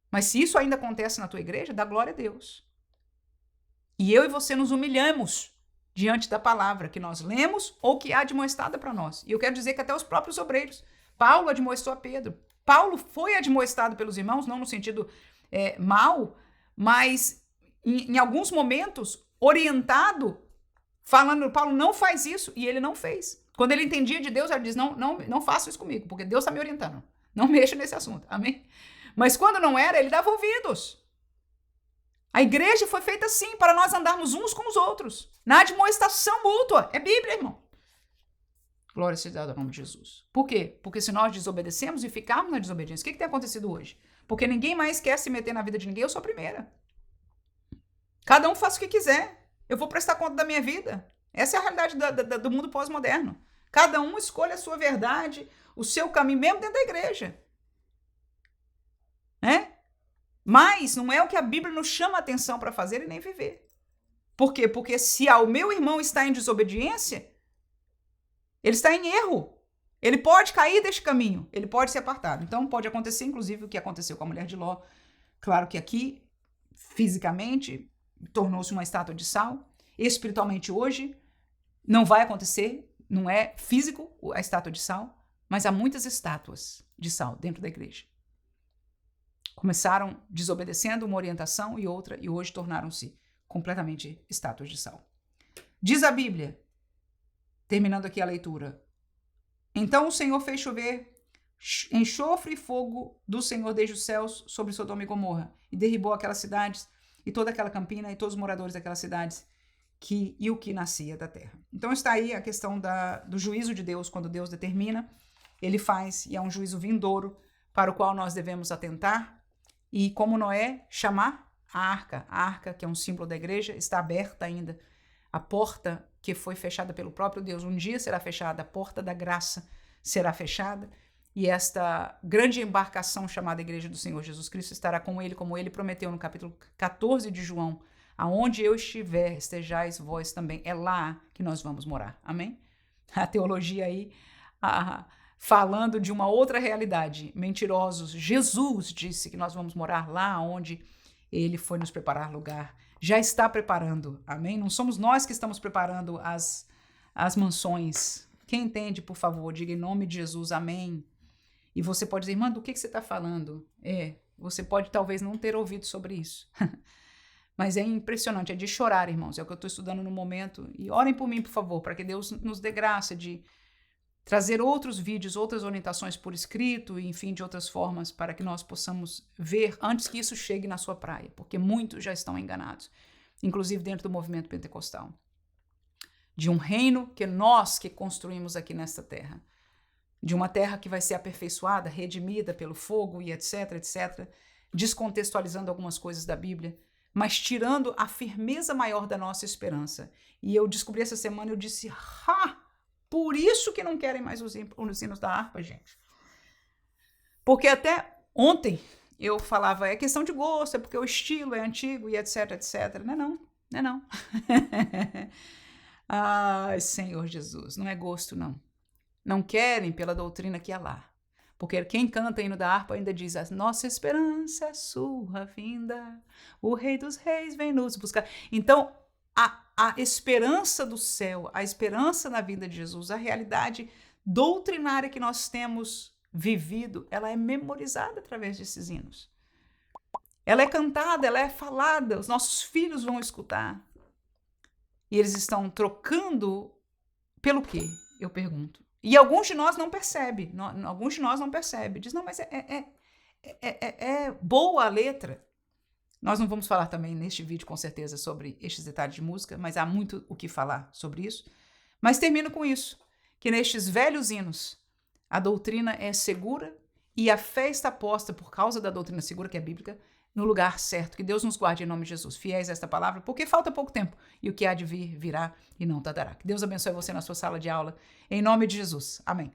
Mas se isso ainda acontece na tua igreja, dá glória a Deus. E eu e você nos humilhamos diante da palavra que nós lemos ou que é admoestada para nós. E eu quero dizer que até os próprios obreiros, Paulo admoestou a Pedro. Paulo foi admoestado pelos irmãos, não no sentido mal, mas em alguns momentos orientado, falando, Paulo não faz isso, e ele não fez. Quando ele entendia de Deus, ele diz, não faça isso comigo, porque Deus está me orientando. Não mexa nesse assunto, amém? Mas quando não era, ele dava ouvidos. A igreja foi feita assim, para nós andarmos uns com os outros, na admoestação mútua. É Bíblia, irmão. Glória seja dada ao nome de Jesus. Por quê? Porque se nós desobedecemos e ficarmos na desobediência, o que tem acontecido hoje? Porque ninguém mais quer se meter na vida de ninguém, eu sou a primeira. Cada um faz o que quiser. Eu vou prestar conta da minha vida. Essa é a realidade do mundo pós-moderno. Cada um escolhe a sua verdade, o seu caminho, mesmo dentro da igreja. Mas não é o que a Bíblia nos chama a atenção para fazer e nem viver. Por quê? Porque se o meu irmão está em desobediência, ele está em erro. Ele pode cair deste caminho, ele pode ser apartado. Então pode acontecer, inclusive, o que aconteceu com a mulher de Ló. Claro que aqui, fisicamente, tornou-se uma estátua de sal. Espiritualmente hoje, não vai acontecer, não é físico a estátua de sal, mas há muitas estátuas de sal dentro da igreja. Começaram desobedecendo uma orientação e outra, e hoje tornaram-se completamente estátuas de sal. Diz a Bíblia, terminando aqui a leitura, então o Senhor fez chover enxofre e fogo do Senhor desde os céus sobre Sodoma e Gomorra, e derribou aquelas cidades, e toda aquela campina, e todos os moradores daquelas cidades, e o que nascia da terra. Então está aí a questão do juízo de Deus, quando Deus determina, ele faz, e é um juízo vindouro, para o qual nós devemos atentar, e como Noé, chamar a arca, que é um símbolo da igreja, está aberta ainda. A porta que foi fechada pelo próprio Deus, um dia será fechada, a porta da graça será fechada, e esta grande embarcação chamada Igreja do Senhor Jesus Cristo estará com ele, como ele prometeu no capítulo 14 de João, aonde eu estiver, estejais vós também. É lá que nós vamos morar, amém? A teologia aí, falando de uma outra realidade, mentirosos. Jesus disse que nós vamos morar lá onde ele foi nos preparar lugar. Já está preparando, amém? Não somos nós que estamos preparando as mansões. Quem entende, por favor, diga em nome de Jesus, amém. E você pode dizer, irmã, do que você está falando? Você pode talvez não ter ouvido sobre isso. Mas é impressionante, é de chorar, irmãos. É o que eu estou estudando no momento. E orem por mim, por favor, para que Deus nos dê graça de trazer outros vídeos, outras orientações por escrito, e, enfim, de outras formas, para que nós possamos ver antes que isso chegue na sua praia, porque muitos já estão enganados, inclusive dentro do movimento pentecostal, de um reino que nós que construímos aqui nesta terra. de uma terra que vai ser aperfeiçoada, redimida pelo fogo e etc, etc, descontextualizando algumas coisas da Bíblia, mas tirando a firmeza maior da nossa esperança. E eu descobri essa semana, eu disse, por isso que não querem mais os hinos da harpa, gente. Porque até ontem eu falava, é questão de gosto, é porque o estilo é antigo e etc, etc. Não é não. Ai, Senhor Jesus, não é gosto não. Não querem pela doutrina que há lá. Porque quem canta hino da harpa ainda diz, a nossa esperança é sua vinda, o Rei dos Reis vem nos buscar. Então, a esperança do céu, a esperança na vinda de Jesus, a realidade doutrinária que nós temos vivido, ela é memorizada através desses hinos. Ela é cantada, ela é falada, os nossos filhos vão escutar. E eles estão trocando pelo quê? Eu pergunto. E alguns de nós não percebem. Diz, não, mas é boa a letra. Nós não vamos falar também neste vídeo, com certeza, sobre estes detalhes de música, mas há muito o que falar sobre isso. Mas termino com isso, que nestes velhos hinos, a doutrina é segura e a fé está posta, por causa da doutrina segura, que é bíblica, no lugar certo. Que Deus nos guarde em nome de Jesus. Fiéis a esta palavra, porque falta pouco tempo. E o que há de vir, virá e não tardará. Que Deus abençoe você na sua sala de aula. Em nome de Jesus. Amém.